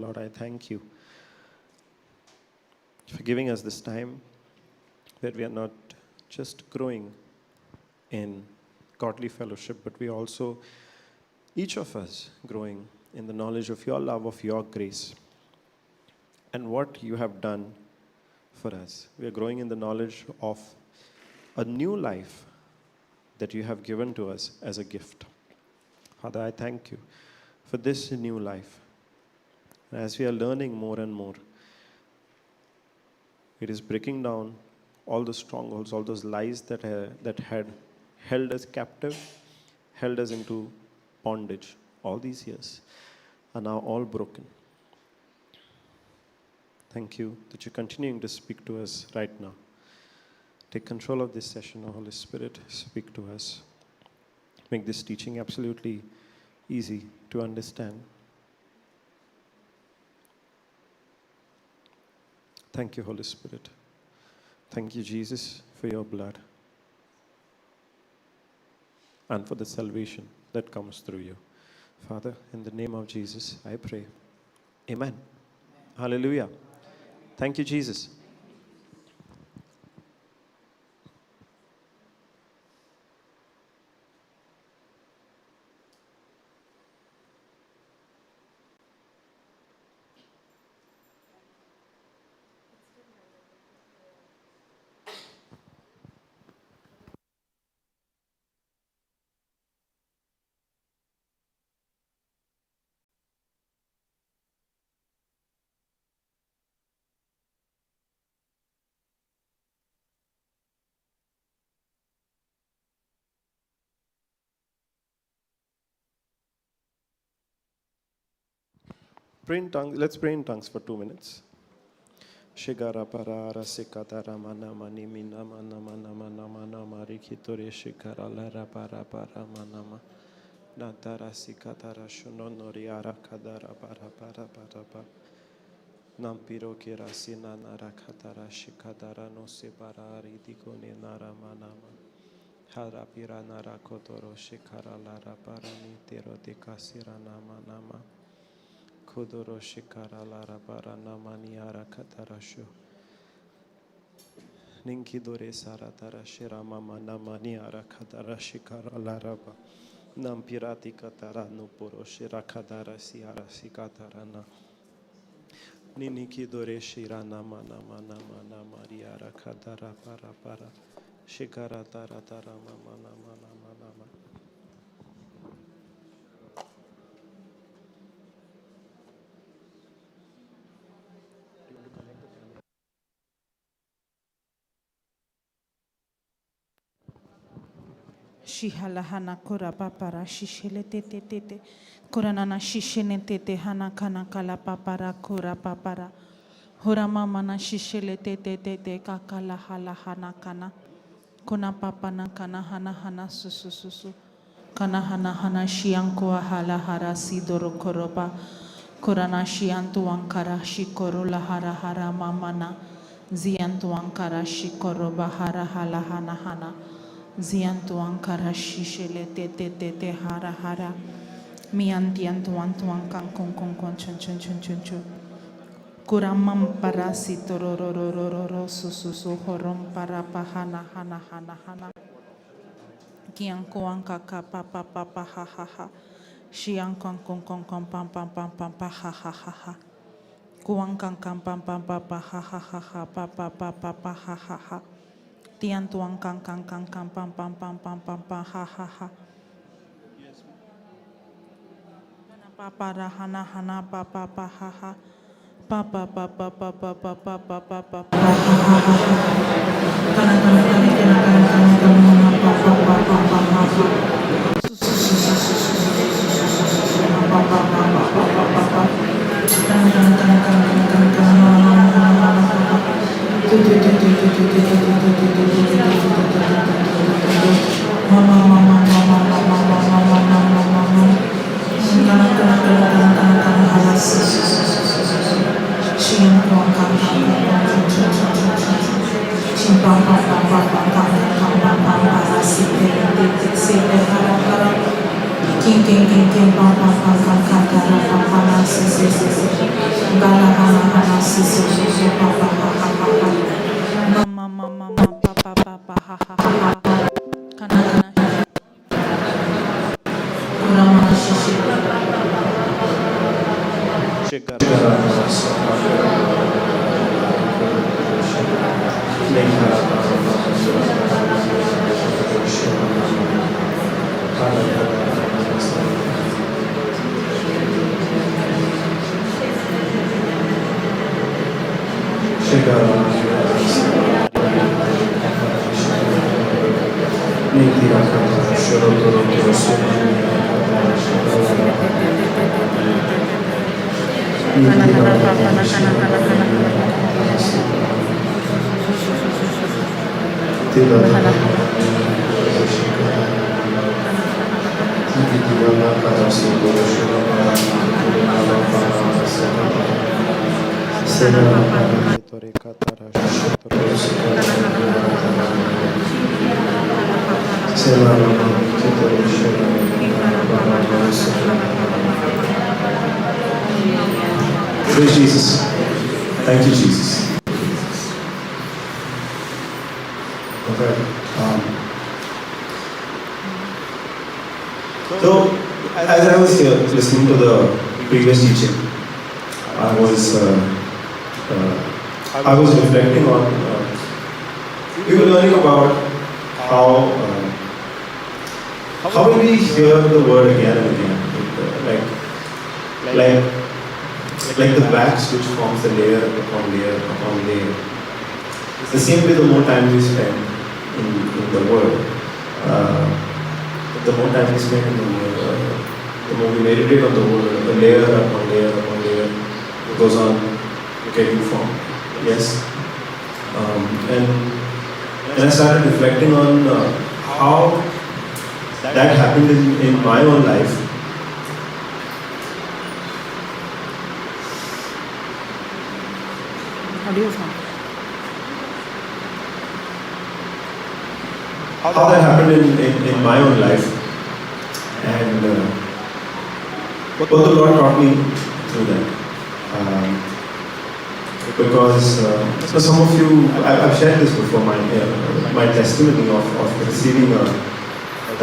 Lord, I thank you for giving us this time where we are not just growing in godly fellowship, but we also, each of us, growing in the knowledge of your love, of your grace, and what you have done for us. We are growing in the knowledge of a new life that you have given to us as a gift. Father, I thank you for this new life. As we are learning more and more, it is breaking down all the strongholds, all those lies that had held us captive, held us into bondage all these years, are now all broken. Thank you that you're continuing to speak to us right now. Take control of this session, O Holy Spirit. Speak to us. Make this teaching absolutely easy to understand. Thank you, Holy Spirit. Thank you, Jesus, for your blood and for the salvation that comes through you. Father, in the name of Jesus, I pray. Amen. Hallelujah. Thank you, Jesus. Pray in tongues. Let's pray in tongues for 2 minutes. Shigara parara sikatara mana mani mina mana mana mana mana marikitore shikara lara para para manama natara sikatara shunonoriara kadara para para para para nampiro kirasina nara katara shikatara no separari dikone nara manama harapira nara kotoro shikara lara para nitero de kasira nama nama Kodoro shikara lara bara namaniara katarashu. Ninki dore saratara shira mama namaniara katara shikara laraba. Nampirati katara nuporo shira kadara siara sikatarana. Niniki dore shira nama nama nama namariara katara para para. Shikara tara tara mama nama nama nama. Shihala hana kora papara shishele tete tete koranana shishene tete hana kana kala papara kora papara hora mama na shishele tete tete kakala hala hana kana kona papa na kana hana hana susu susu kana hana hana shianko hala hara sidoro koroba korana shiantu ankara shikoro la hara hara mama na ziantu ankara shikoro bahara hala hana hana Ziantu ankara shishele te te te te hara hara miantiantu antuan kan kon chun chun chun chun chun kuramam parasi torororororo sususu horom para pahana hana hana hana kianko anka ka pa pa pa pa ha ha ha shiankan kon pam pam pam pam pa ha ha ha ha kuankan pam pam pa pa ha ha ha ha pa pa pa pa pa ha ha ha Tian tuang kang pam ha ha ha. Papa rahana hana papa pa ha ha. Papa Mama mama mama papa papa ha ha ha ha. Kana kana Praise Jesus. Thank you, Jesus. Okay. So, as I was here listening to the previous teaching, I was reflecting on. We were learning about how when we hear the word again and again, like the wax which forms the layer upon layer upon layer. The same way, the more time we spend in the word, the more time we spend in the word, the more we meditate on the word, the layer upon layer upon layer goes on getting formed. Yes. And I started reflecting on how that happened in my own life. How that happened in my own life, and what the Lord taught me through that. Because some of you, I've shared this before, my testimony of receiving a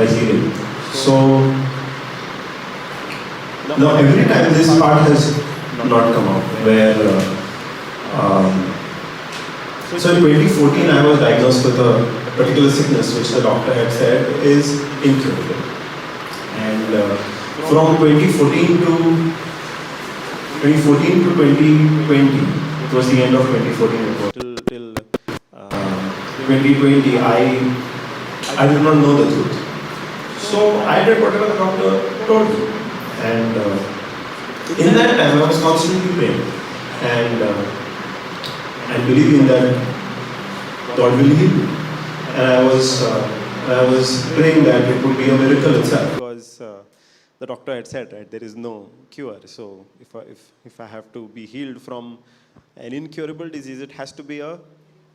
healing. So now every time this part has not come out, where so in 2014 I was diagnosed with a particular sickness which the doctor had said is incurable. And from 2014 to 2020, it was the end of 2014 till 2020, I did not know the truth. So I did whatever the doctor told me. And in that time I was constantly praying and believing that God will heal me. And I was praying that it would be a miracle itself. Because the doctor had said, right, there is no cure. So if I have to be healed from an incurable disease, it has to be a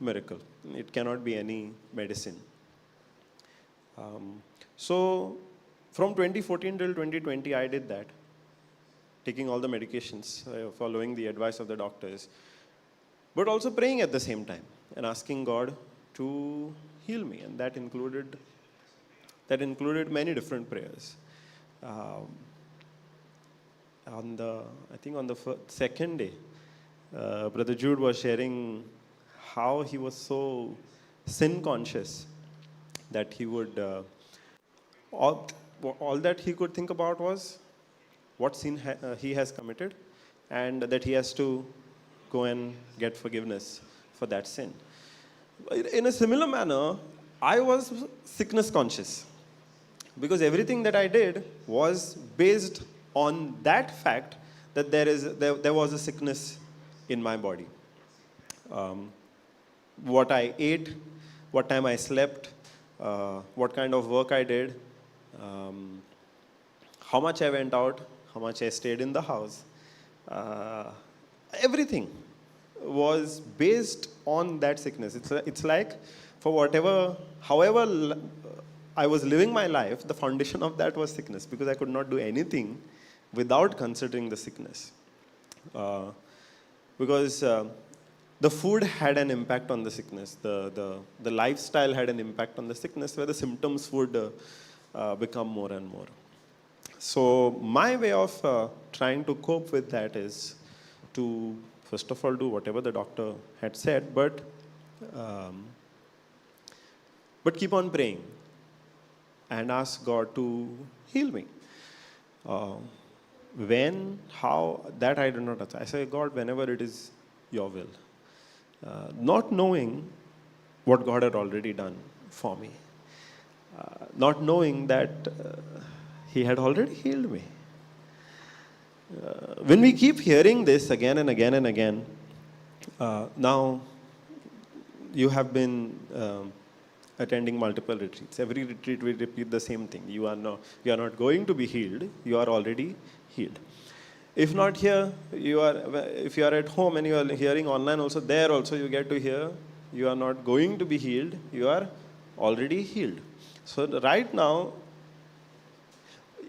miracle. It cannot be any medicine. So from 2014 till 2020, I did that, taking all the medications, following the advice of the doctors, but also praying at the same time and asking God to heal me. And that included many different prayers. On the second day, Brother Jude was sharing how he was so sin conscious that he would all that he could think about was what sin he has committed, and that he has to go and get forgiveness for that sin. In a similar manner, I was sickness conscious, because everything that I did was based on that fact that there was a sickness in my body. What I ate, what time I slept, what kind of work I did, how much I went out, how much I stayed in the house. Everything was based on that sickness. It's like for however I was living my life, the foundation of that was sickness, because I could not do anything without considering the sickness. because the food had an impact on the sickness. The lifestyle had an impact on the sickness, where the symptoms would become more and more. So my way of trying to cope with that is to, first of all, do whatever the doctor had said, but keep on praying and ask God to heal me. When, how, that I do not know. I say, God, whenever it is your will. Not knowing what God had already done for me. Not knowing that He had already healed me. When we keep hearing this again and again and again, now you have been attending multiple retreats. Every retreat we repeat the same thing. You are not going to be healed. You are already healed. If not here, if you are at home and you are hearing online also, there also you get to hear, you are not going to be healed. You are already healed. So right now,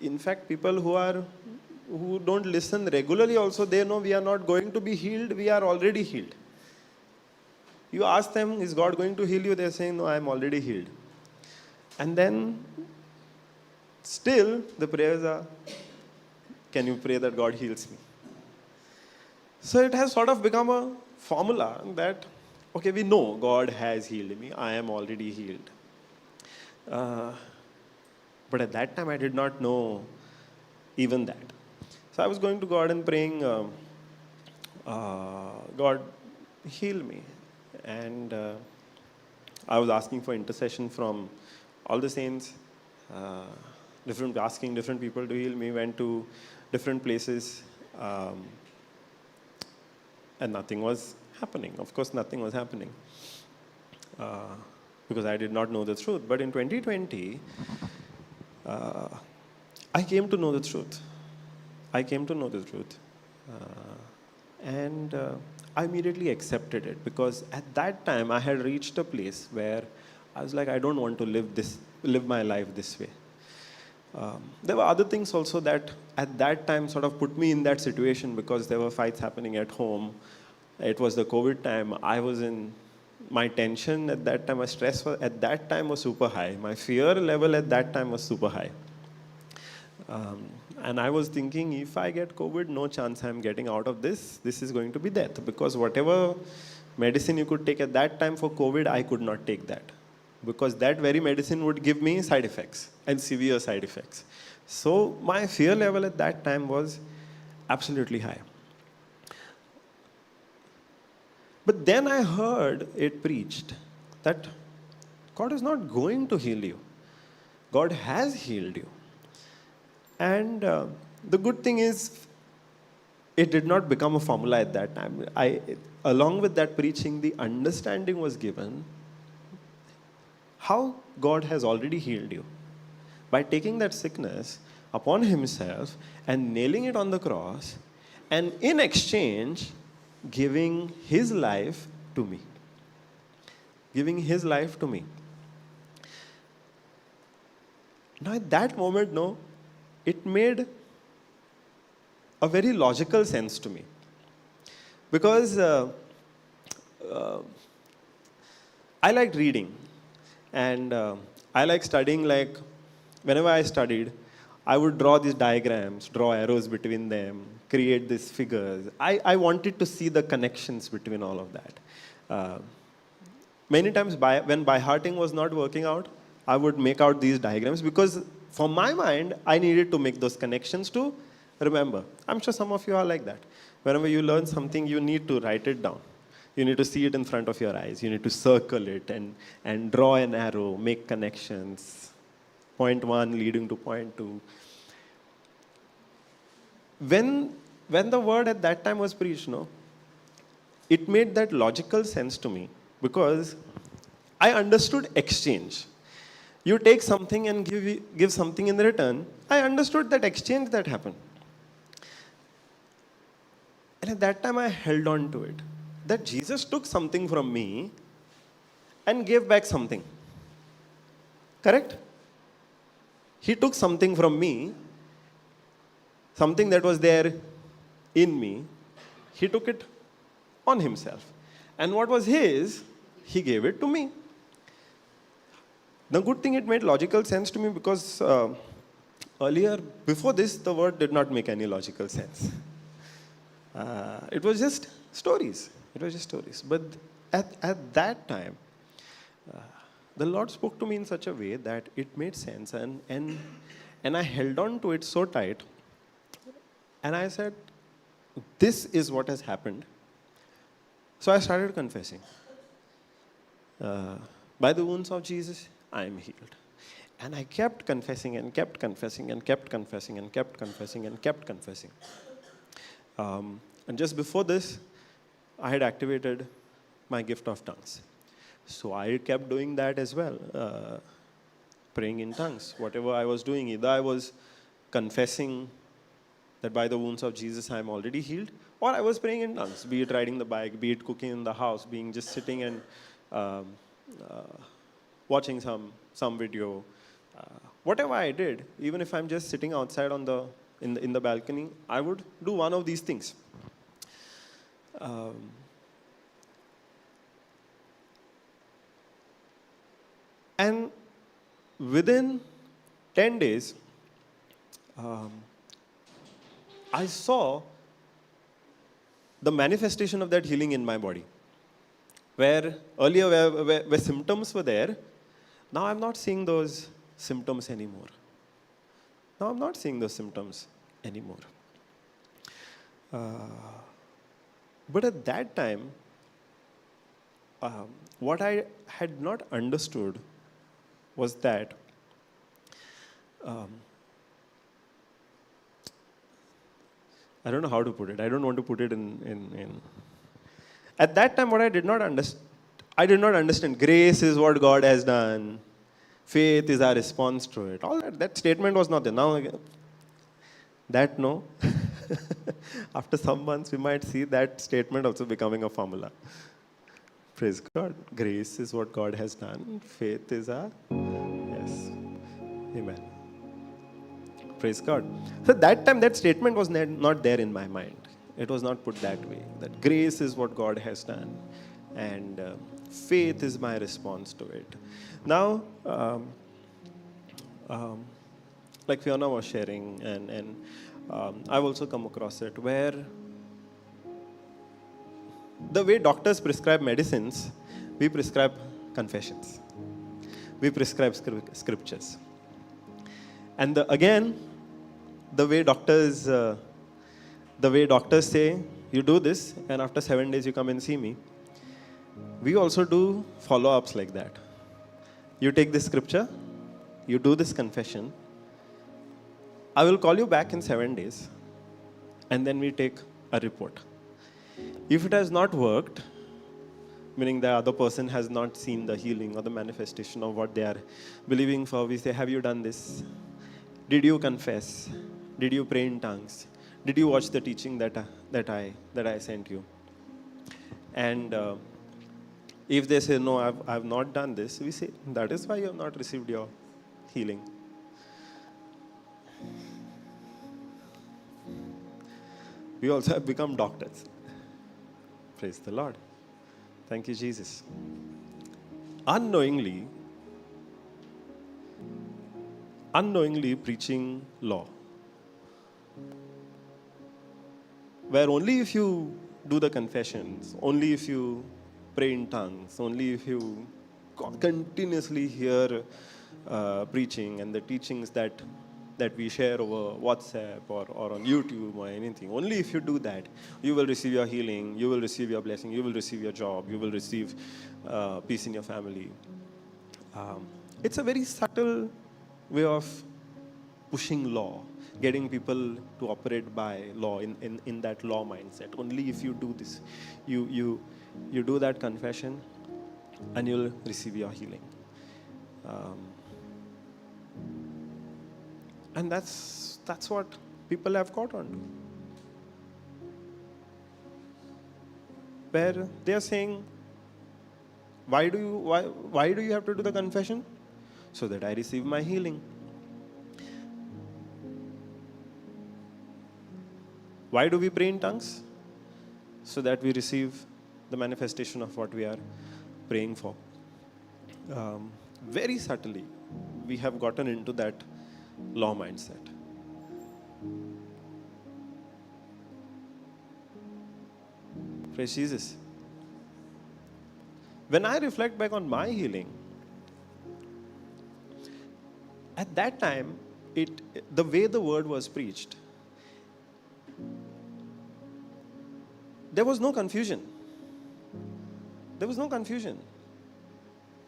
in fact, people who don't listen regularly also, they know we are not going to be healed. We are already healed. You ask them, is God going to heal you? They're saying, no, I am already healed. And then, still, the prayers are, can you pray that God heals me? So it has sort of become a formula that, okay, we know God has healed me. I am already healed. But at that time, I did not know even that. So I was going to God and praying, God, heal me. And I was asking for intercession from all the saints, asking different people to heal me, went to different places, and nothing was happening. Of course, nothing was happening because I did not know the truth. But in 2020, I came to know the truth. And I immediately accepted it, because at that time I had reached a place where I was like, I don't want to live my life this way. There were other things also that at that time sort of put me in that situation, because there were fights happening at home. It was the COVID time. My tension at that time, my stress at that time was super high. My fear level at that time was super high. And I was thinking, if I get COVID, no chance I'm getting out of this. This is going to be death, because whatever medicine you could take at that time for COVID, I could not take that, because that very medicine would give me side effects, and severe side effects. So my fear level at that time was absolutely high. But then I heard it preached that God is not going to heal you. God has healed you. And the good thing is, it did not become a formula at that time. Along with that preaching, the understanding was given how God has already healed you by taking that sickness upon Himself and nailing it on the cross, and in exchange, giving His life to me. Giving His life to me. Now, at that moment, it made a very logical sense to me. Because I liked reading, and I like studying. Like, whenever I studied, I would draw these diagrams, draw arrows between them, create these figures. I wanted to see the connections between all of that. Many times, when by-hearting was not working out, I would make out these diagrams, because for my mind, I needed to make those connections to remember. I'm sure some of you are like that. Whenever you learn something, you need to write it down. You need to see it in front of your eyes. You need to circle it and draw an arrow, make connections. Point 1 leading to point 2. When the word at that time was preached, it made that logical sense to me, because I understood exchange. You take something and give something in return. I understood that exchange that happened. And at that time, I held on to it. That Jesus took something from me and gave back something. Correct? He took something from me, something that was there in me. He took it on himself. And what was his, he gave it to me. The good thing, it made logical sense to me because earlier, before this, the word did not make any logical sense. It was just stories. It was just stories. But at that time, the Lord spoke to me in such a way that it made sense, and I held on to it so tight, and I said, this is what has happened. So I started confessing. By the wounds of Jesus, I am healed. And I kept confessing and kept confessing and kept confessing and kept confessing and kept confessing. And just before this, I had activated my gift of tongues. So I kept doing that as well, praying in tongues. Whatever I was doing, either I was confessing that by the wounds of Jesus I am already healed, or I was praying in tongues, be it riding the bike, be it cooking in the house, being just sitting and watching some video. Whatever I did, even if I'm just sitting outside in the balcony, I would do one of these things. And within 10 days, I saw the manifestation of that healing in my body. Where earlier where symptoms were there, now I'm not seeing those symptoms anymore. Now I'm not seeing those symptoms anymore. But at that time, what I had not understood was that I don't know how to put it. I don't want to put it in. At that time, what I did not understand. Grace is what God has done. Faith is our response to it. All that statement was not there. Now, that no. After some months, we might see that statement also becoming a formula. Praise God. Grace is what God has done. Faith is our, yes. Amen. Praise God. So that time, that statement was not there in my mind. It was not put that way. That grace is what God has done. And faith is my response to it. Now, like Fiona was sharing, and I've also come across it, where the way doctors prescribe medicines, we prescribe confessions. We prescribe scriptures. And again, the way doctors say, you do this, and after 7 days you come and see me. We also do follow-ups like that. You take this scripture, you do this confession. I will call you back in 7 days, and then we take a report. If it has not worked, meaning the other person has not seen the healing or the manifestation of what they are believing for, we say, have you done this? Did you confess? Did you pray in tongues? Did you watch the teaching that I sent you? And if they say, no, I've not done this, we say, that is why you have not received your healing. We also have become doctors. Praise the Lord. Thank you, Jesus. Unknowingly preaching law. Where only if you do the confessions, only if you pray in tongues, only if you continuously hear preaching and the teachings that we share over WhatsApp or on YouTube or anything, only if you do that, you will receive your healing, you will receive your blessing, you will receive your job, you will receive peace in your family. It's a very subtle way of pushing law, getting people to operate by law in that law mindset. Only if you do this, you do that confession, and you'll receive your healing. And that's what people have caught on to. Where they are saying, why do you have to do the confession? So that I receive my healing. Why do we pray in tongues? So that we receive the manifestation of what we are praying for. Very subtly, we have gotten into that law mindset. Praise Jesus. When I reflect back on my healing, at that time, the way the word was preached, there was no confusion. There was no confusion.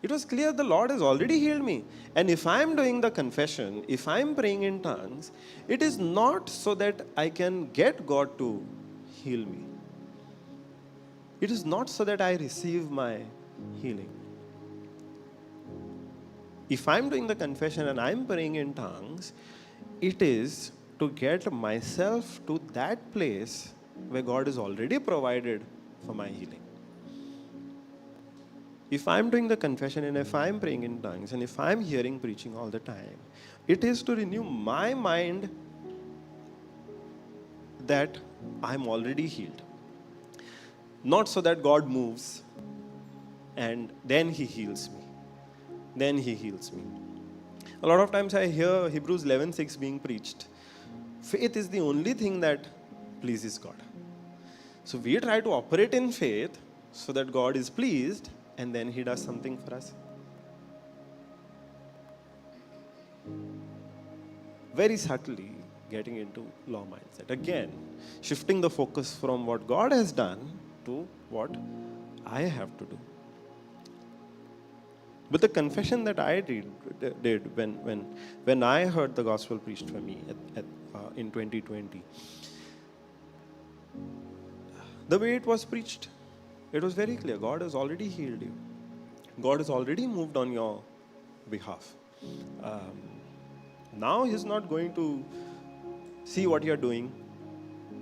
It was clear the Lord has already healed me. And if I'm doing the confession, if I'm praying in tongues, it is not so that I can get God to heal me. It is not so that I receive my healing. If I'm doing the confession and I'm praying in tongues, it is to get myself to that place where God has already provided for my healing. If I'm doing the confession and if I'm praying in tongues and if I'm hearing preaching all the time, it is to renew my mind that I'm already healed. Not so that God moves and then He heals me. Then He heals me. A lot of times I hear Hebrews 11:6 being preached. Faith is the only thing that pleases God. So we try to operate in faith so that God is pleased and then He does something for us. Very subtly getting into law mindset. Again, shifting the focus from what God has done to what I have to do. But the confession that I did when I heard the gospel preached for me in 2020, the way it was preached, it was very clear. God has already healed you. God has already moved on your behalf. Now He's not going to see what you're doing,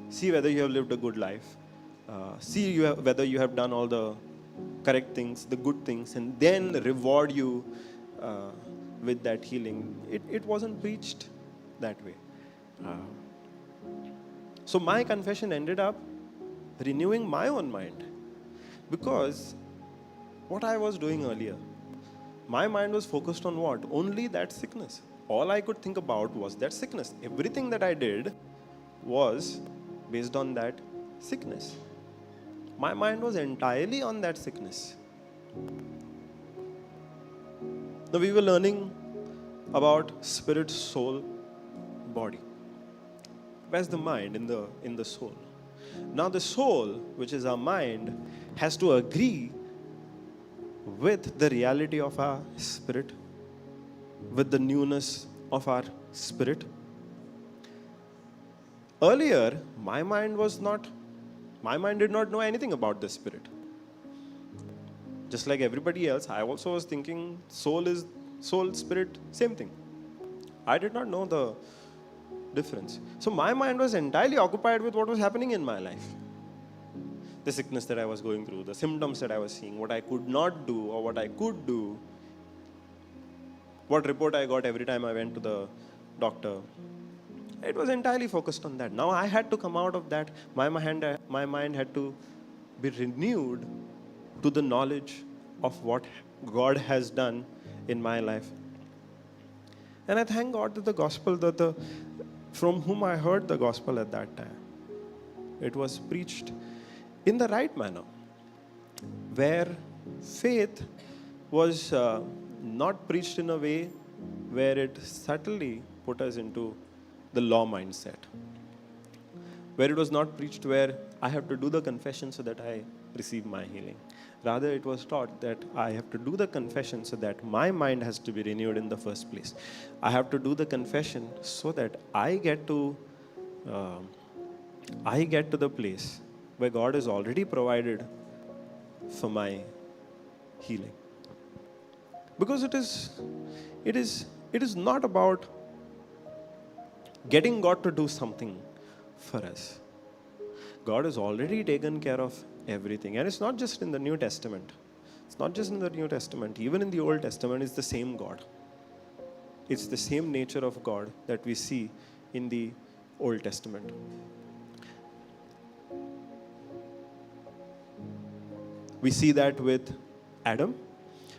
see whether you have lived a good life, see whether you have done all the correct things, the good things, and then reward you with that healing. It wasn't preached that way. So my confession ended up renewing my own mind, because what I was doing earlier, my mind was focused on what? Only that sickness. All I could think about was that sickness. Everything that I did was based on that sickness. My mind was entirely on that sickness. Now we were learning about spirit, soul, body. Where's the mind in the soul? Now the soul, which is our mind, has to agree with the reality of our spirit, with the newness of our spirit. Earlier, my mind did not know anything about the spirit. Just like everybody else, I also was thinking soul, spirit, same thing. I did not know the difference. So my mind was entirely occupied with what was happening in my life. The sickness that I was going through, the symptoms that I was seeing, what I could not do or what I could do, what report I got every time I went to the doctor. It was entirely focused on that. Now I had to come out of that. My mind had to be renewed to the knowledge of what God has done in my life. And I thank God that the gospel, from whom I heard the gospel at that time, it was preached in the right manner, where faith was not preached in a way where it subtly put us into the law mindset, where it was not preached where I have to do the confession so that I receive my healing. Rather, it was taught that I have to do the confession so that my mind has to be renewed in the first place. I have to do the confession so that I get to the place where God has already provided for my healing. Because it is not about getting God to do something for us. God has already taken care of everything. And it's not just in the New Testament. It's not just in the New Testament. Even in the Old Testament, it's the same God. It's the same nature of God that we see in the Old Testament. We see that with Adam,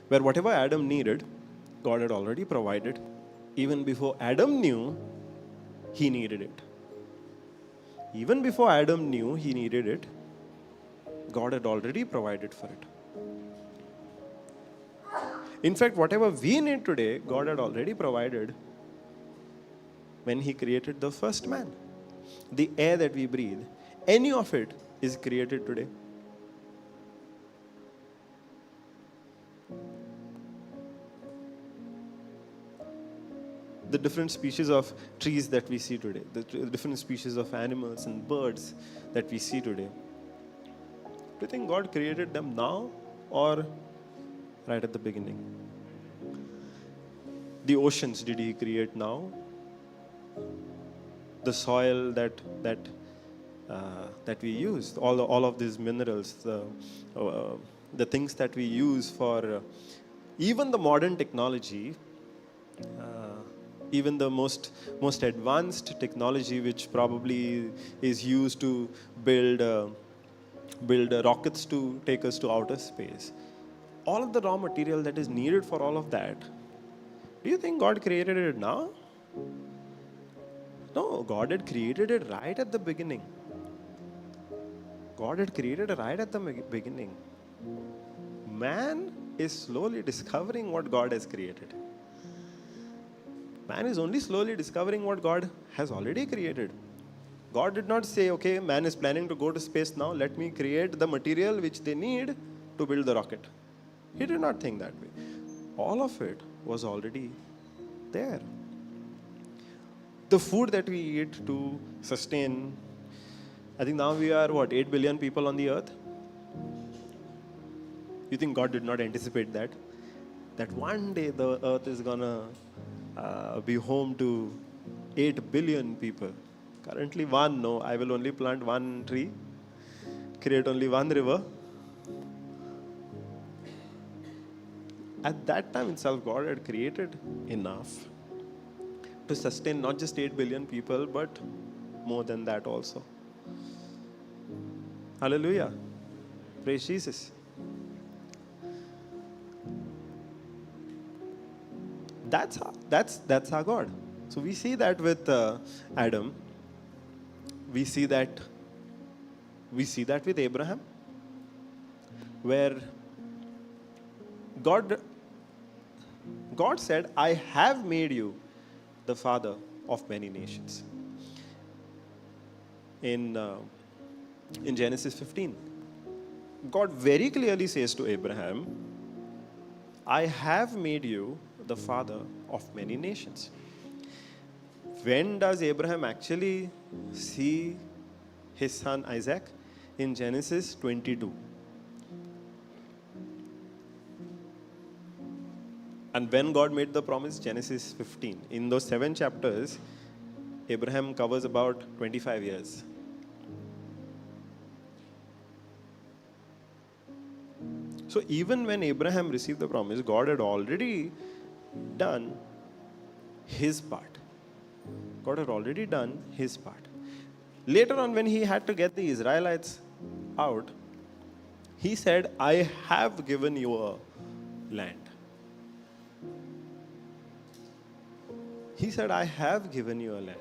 where whatever Adam needed, God had already provided. Even before Adam knew, he needed it. Even before Adam knew he needed it, God had already provided for it. In fact, whatever we need today, God had already provided when He created the first man. The air that we breathe, any of it is created today. The different species of trees that we see today, the different species of animals and birds that we see today. Do you think God created them now or right at the beginning? The oceans, did He create now? The soil that we use, all of these minerals, the things that we use for even the modern technology, even the most advanced technology, which probably is used to build rockets to take us to outer space. All of the raw material that is needed for all of that, do you think God created it now? No, God had created it right at the beginning. God had created it right at the beginning. Man is slowly discovering what God has created. Man is only slowly discovering what God has already created. God did not say, okay, man is planning to go to space now, let me create the material which they need to build the rocket. He did not think that way. All of it was already there. The food that we eat to sustain, I think now we are 8 billion people on the earth. You think God did not anticipate that? That one day the earth is gonna be home to 8 billion people. Currently one, no, I will only plant one tree, create only one river. At that time itself, God had created enough to sustain not just 8 billion people, but more than that also. Hallelujah. Praise Jesus. That's our God. So we see that with Adam. We see that with Abraham, where God said, I have made you the father of many nations. In Genesis 15, God very clearly says to Abraham, I have made you the father of many nations. When does Abraham actually see his son Isaac? In Genesis 22. And when God made the promise, Genesis 15. In those 7 chapters, Abraham covers about 25 years. So even when Abraham received the promise, God had already done His part. God had already done His part. Later on, when He had to get the Israelites out, He said, I have given you a land. He said, I have given you a land.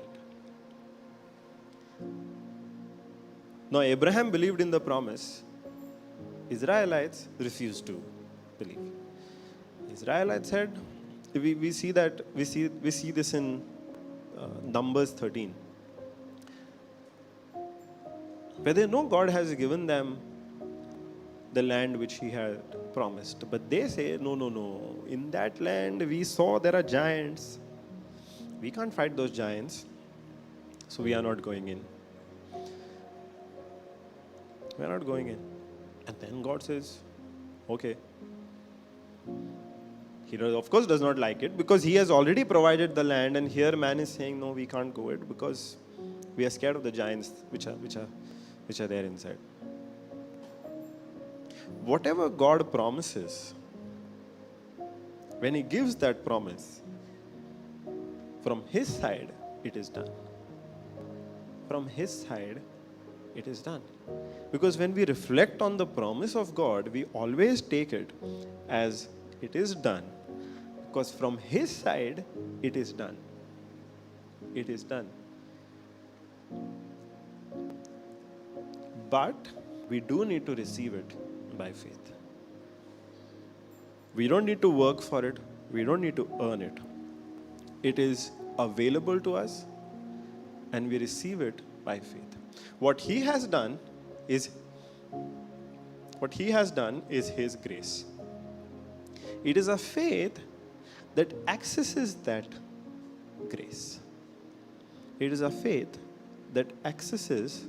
Now, Abraham believed in the promise. Israelites refused to believe. Israelites said, we see this in Numbers 13, where they know God has given them the land which He had promised. But they say, no. In that land we saw there are giants. We can't fight those giants, so we are not going in. We are not going in. And then God says, okay. He of course does not like it, because He has already provided the land, and here man is saying, no, we can't go it because we are scared of the giants which are there inside. Whatever God promises, when He gives that promise, from His side, it is done. From His side, it is done. Because when we reflect on the promise of God, we always take it as it is done. Because from His side, it is done. It is done. But we do need to receive it by faith. We don't need to work for it. We don't need to earn it. It is available to us and we receive it by faith. What He has done is His grace. It is a faith that accesses that grace. It is a faith that accesses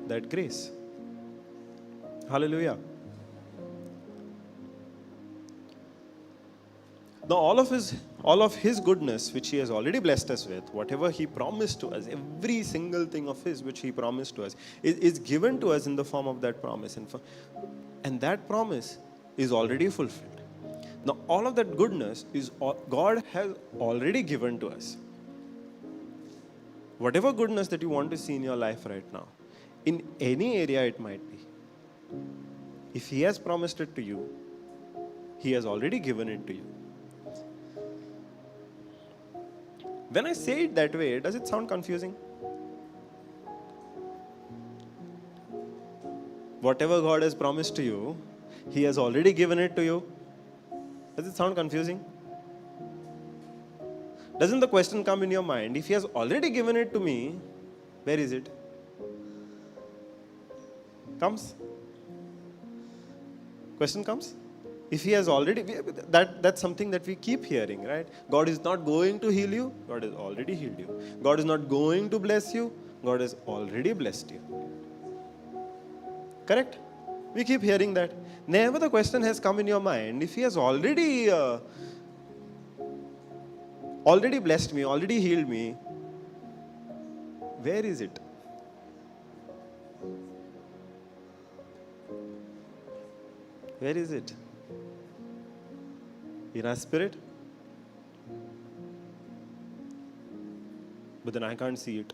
that grace. Hallelujah. Now all of His goodness which He has already blessed us with, whatever He promised to us, every single thing of His which He promised to us is given to us in the form of that promise. And that promise is already fulfilled. Now all of that goodness God has already given to us. Whatever goodness that you want to see in your life right now, in any area it might be, if He has promised it to you, He has already given it to you. When I say it that way, does it sound confusing? Whatever God has promised to you, He has already given it to you. Does it sound confusing? Doesn't the question come in your mind, if He has already given it to me, where is it? Comes? Question comes? If He has already, that's something that we keep hearing, right? God is not going to heal you, God has already healed you. God is not going to bless you, God has already blessed you. Correct? We keep hearing that. Never the question has come in your mind, if He has already blessed me, already healed me, where is it? Where is it? In our spirit? But then I can't see it.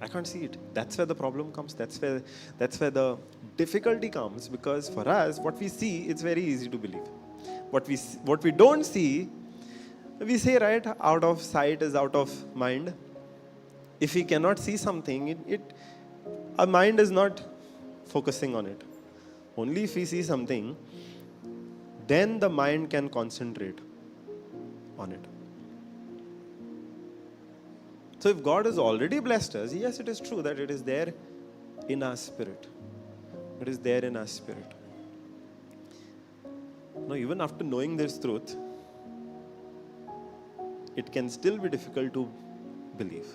I can't see it. That's where the problem comes. That's where the difficulty comes, because for us, what we see, it's very easy to believe. What we don't see, we say, right, out of sight is out of mind. If we cannot see something, our mind is not focusing on it. Only if we see something, then the mind can concentrate on it. So if God has already blessed us, yes, it is true that it is there in our spirit. It is there in our spirit. Now, even after knowing this truth, it can still be difficult to believe.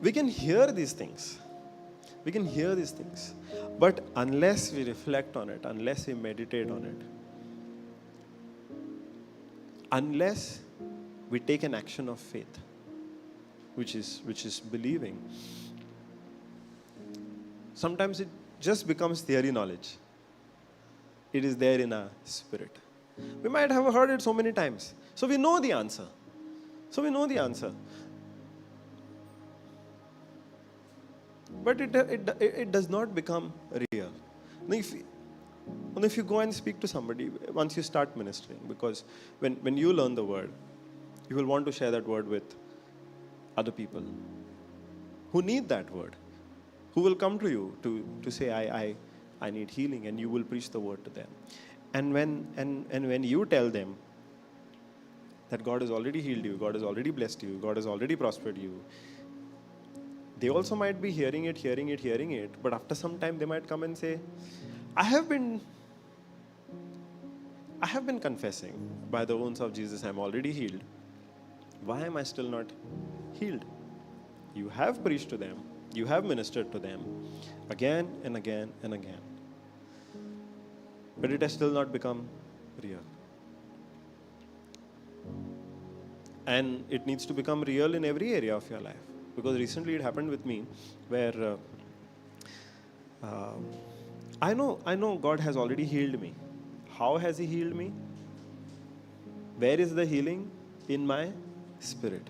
We can hear these things. But unless we reflect on it, unless we meditate on it, unless we take an action of faith, which is believing, sometimes it just becomes theory knowledge. It is there in our spirit. We might have heard it so many times. So we know the answer. But it does not become real. Now if you go and speak to somebody, once you start ministering, because when you learn the word, you will want to share that word with other people who need that word, who will come to you to say, I need healing, and you will preach the word to them. And when you tell them that God has already healed you, God has already blessed you, God has already prospered you, they also might be hearing it, but after some time they might come and say, I have been confessing by the wounds of Jesus, I am already healed. Why am I still not healed? You have preached to them, you have ministered to them again and again and again, but it has still not become real. And it needs to become real in every area of your life. Because recently it happened with me where I know God has already healed me. How has He healed me? Where is the healing? In my spirit.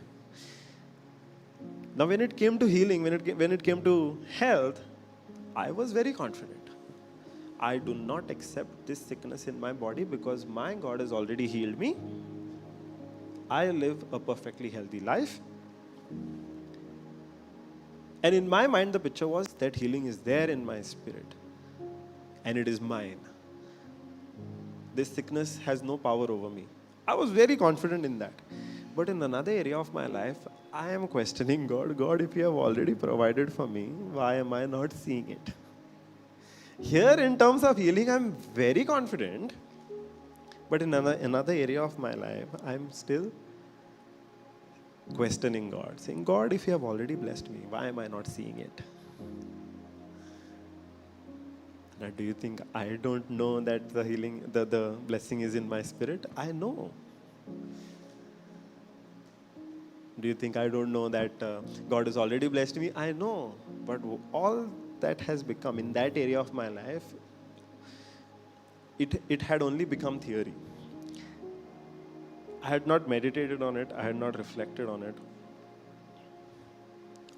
Now when it came to healing, when it came to health, I was very confident. I do not accept this sickness in my body because my God has already healed me. I live a perfectly healthy life. And in my mind, the picture was that healing is there in my spirit. And it is mine. This sickness has no power over me. I was very confident in that. But in another area of my life, I am questioning God. God, if you have already provided for me, why am I not seeing it? Here, in terms of healing, I'm very confident. But in another area of my life, I'm still questioning God. Saying, God, if you have already blessed me, why am I not seeing it? Now, do you think I don't know that the healing, the blessing is in my spirit? I know. Do you think I don't know that God has already blessed me? I know. But all that has become in that area of my life, it had only become theory. I had not meditated on it. I had not reflected on it.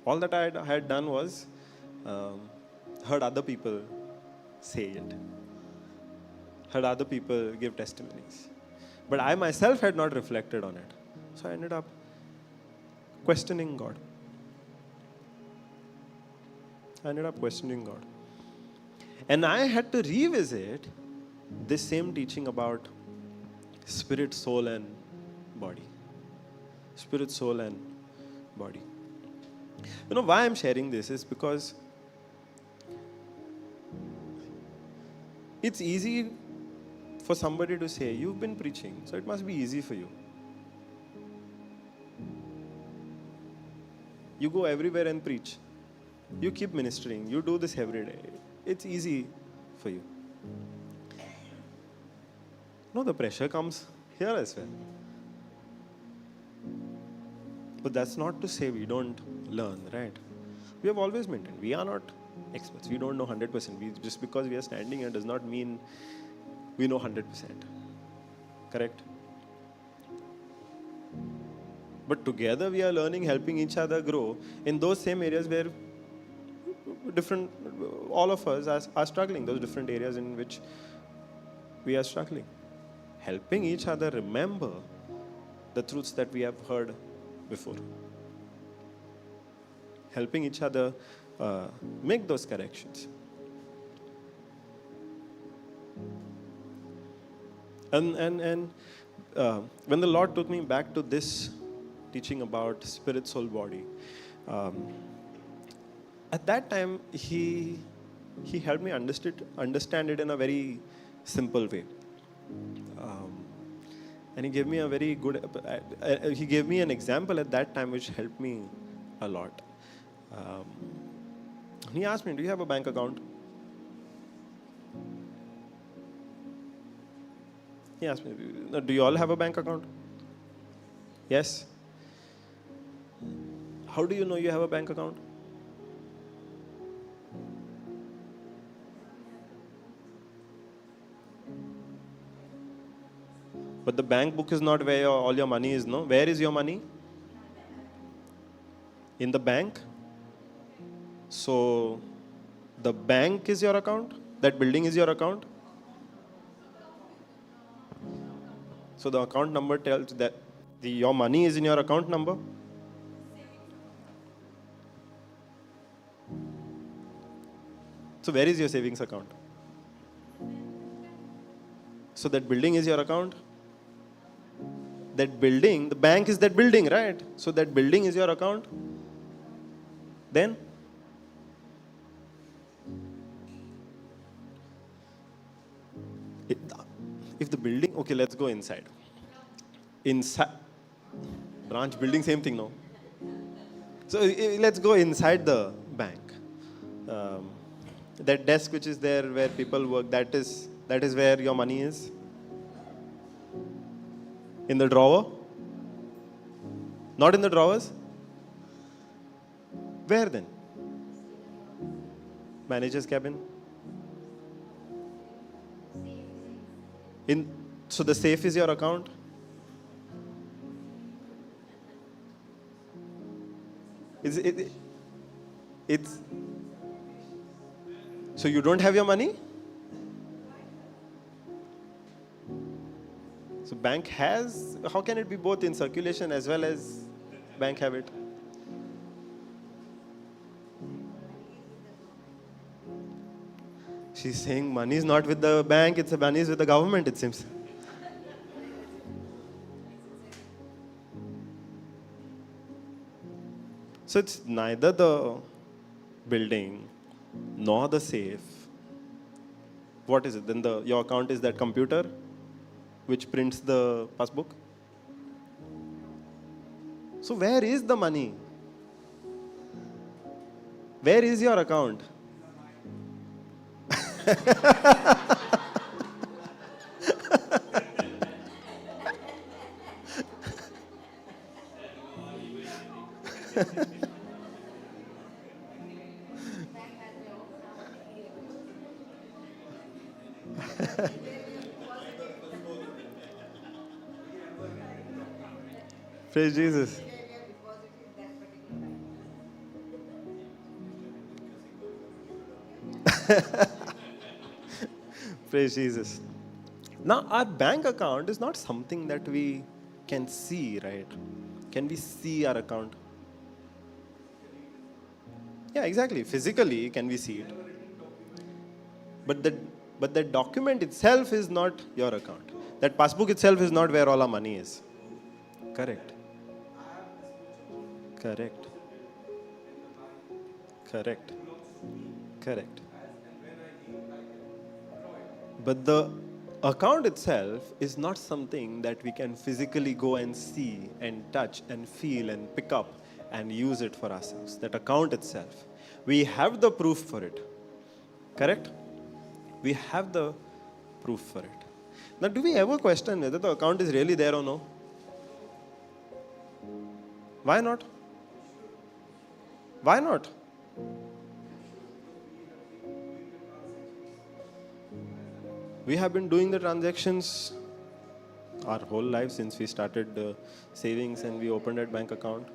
All that I had done was heard other people say it. Heard other people give testimonies. But I myself had not reflected on it. So I ended up questioning God. And I had to revisit this same teaching about spirit, soul, and body. Spirit, soul, and body. You know why I'm sharing this is because it's easy for somebody to say, you've been preaching, so it must be easy for you. You go everywhere and preach. You keep ministering. You do this every day. It's easy for you. No, the pressure comes here as well. But that's not to say we don't learn, right? We have always maintained we are not experts. We don't know 100%. Just because we are standing here does not mean we know 100%. Correct? But together we are learning, helping each other grow in those same areas where all of us are struggling, those different areas in which we are struggling. Helping each other remember the truths that we have heard before. Helping each other make those corrections. And when the Lord took me back to this teaching about spirit, soul, body, at that time he helped me understand it in a very simple way. And he gave me a very good, he gave me an example at that time which helped me a lot. He asked me, do you have a bank account? He asked me, do you all have a bank account? Yes. How do you know you have a bank account? But the bank book is not where all your money is, no? Where is your money? In the bank? So, the bank is your account? That building is your account? So, the account number tells that your money is in your account number? So, where is your savings account? So, that building is your account? That building, the bank is that building, right? So that building is your account. Then? If the building, okay, let's go inside. Inside, branch, building, same thing, no? So let's go inside the bank. That desk which is there where people work, that is where your money is. In the drawer? Not in the drawers? Where then? Manager's cabin? So the safe is your account? It's so you don't have your money? So bank has, how can it be both in circulation as well as bank have it? She's saying money is not with the bank, it's the money is with the government, it seems. So it's neither the building nor the safe. What is it? Then your account is that computer which prints the passbook. So where is the money? Where is your account? Praise Jesus. Praise Jesus. Now, our bank account is not something that we can see, right? Can we see our account? Yeah, exactly. Physically, can we see it? But the document itself is not your account. That passbook itself is not where all our money is. Correct. Correct. Correct. Correct. But the account itself is not something that we can physically go and see and touch and feel and pick up and use it for ourselves. That account itself. We have the proof for it. Correct? We have the proof for it. Now, do we ever question whether the account is really there or no? Why not? Why not? We have been doing the transactions our whole life since we started savings and we opened that bank account.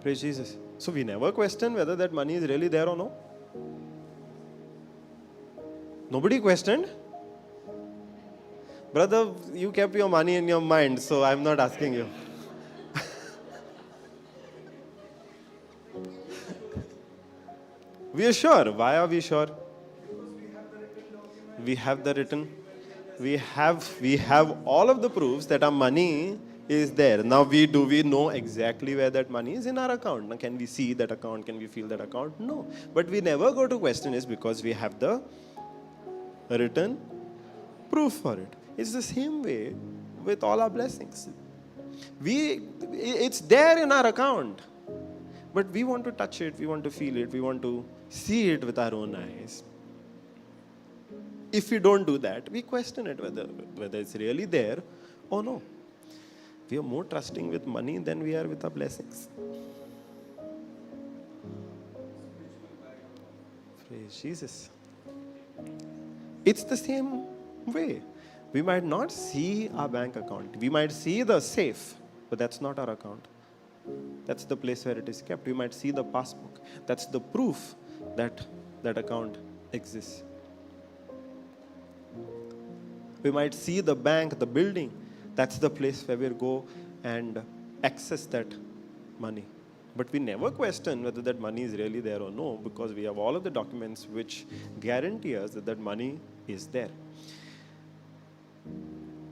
Praise Jesus. So we never question whether that money is really there or no. Nobody questioned. Brother, you kept your money in your mind, so I'm not asking you. We are sure. Why are we sure? We have the written. We have all of the proofs that our money is there. Now we know exactly where that money is in our account. Now can we see that account? Can we feel that account? No. But we never go to question is because we have the written proof for it. It's the same way with all our blessings. It's there in our account. But we want to touch it, we want to feel it, we want to see it with our own eyes. If we don't do that, we question it whether it's really there or no. We are more trusting with money than we are with our blessings. Praise Jesus. It's the same way. We might not see our bank account. We might see the safe, but that's not our account. That's the place where it is kept. We might see the passbook. That's the proof that that account exists. We might see the bank, the building. That's the place where we'll go and access that money. But we never question whether that money is really there or no, because we have all of the documents which guarantee us that that money is there.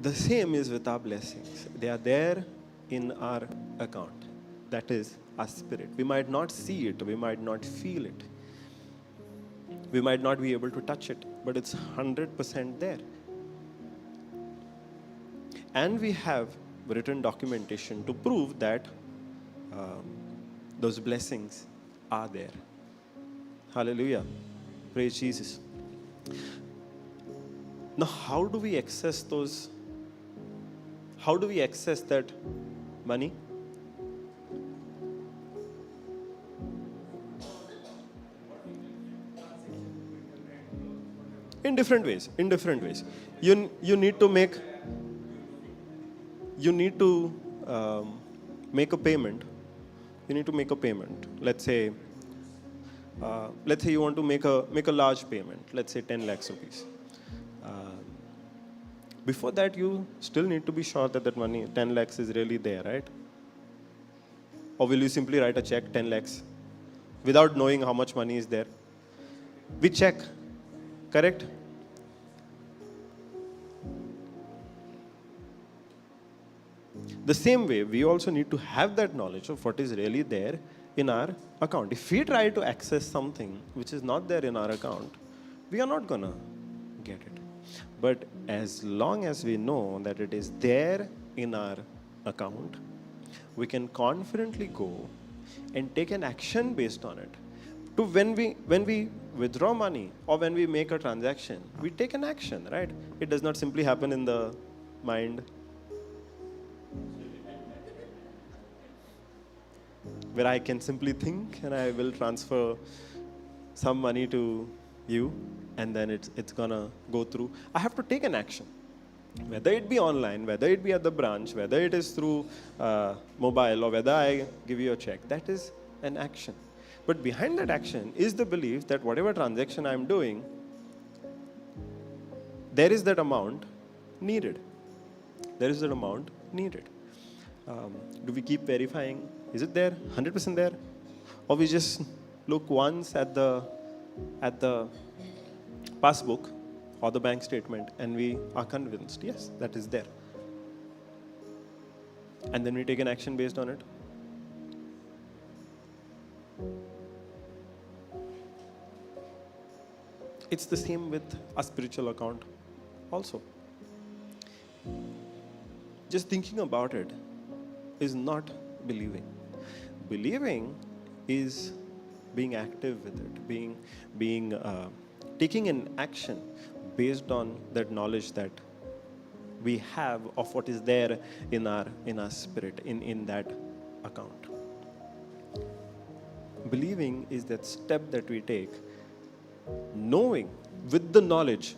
The same is with our blessings. They are there in our account. That is our spirit. We might not see it. We might not feel it. We might not be able to touch it. But it's 100% there. And we have written documentation to prove that those blessings are there. Hallelujah. Praise Jesus. Now, how do we access those? How do we access that money? In different ways. You need to make a payment you need to make a payment. Let's say you want to make a large payment. Let's say 10 lakhs rupees. Before that, you still need to be sure that money, 10 lakhs, is really there, right? Or will you simply write a check, 10 lakhs, without knowing how much money is there? We check, correct? The same way, we also need to have that knowledge of what is really there in our account. If we try to access something which is not there in our account, we are not going to get it. But as long as we know that it is there in our account, we can confidently go and take an action based on it. To when we withdraw money or when we make a transaction, we take an action, right? It does not simply happen in the mind, where I can simply think and I will transfer some money to you, and then it's gonna go through. I have to take an action, whether it be online, whether it be at the branch, whether it is through mobile, or whether I give you a check. That is an action. But behind that action is the belief that whatever transaction I'm doing, there is that amount needed. There is that amount needed. Do we keep verifying? Is it there? 100% there? Or we just look once at the passbook or the bank statement and we are convinced, yes, that is there. And then we take an action based on it. It's the same with a spiritual account also. Just thinking about it is not believing. Believing is being active with it, taking an action based on that knowledge that we have of what is there in our spirit, in that account. Believing is that step that we take, knowing with the knowledge,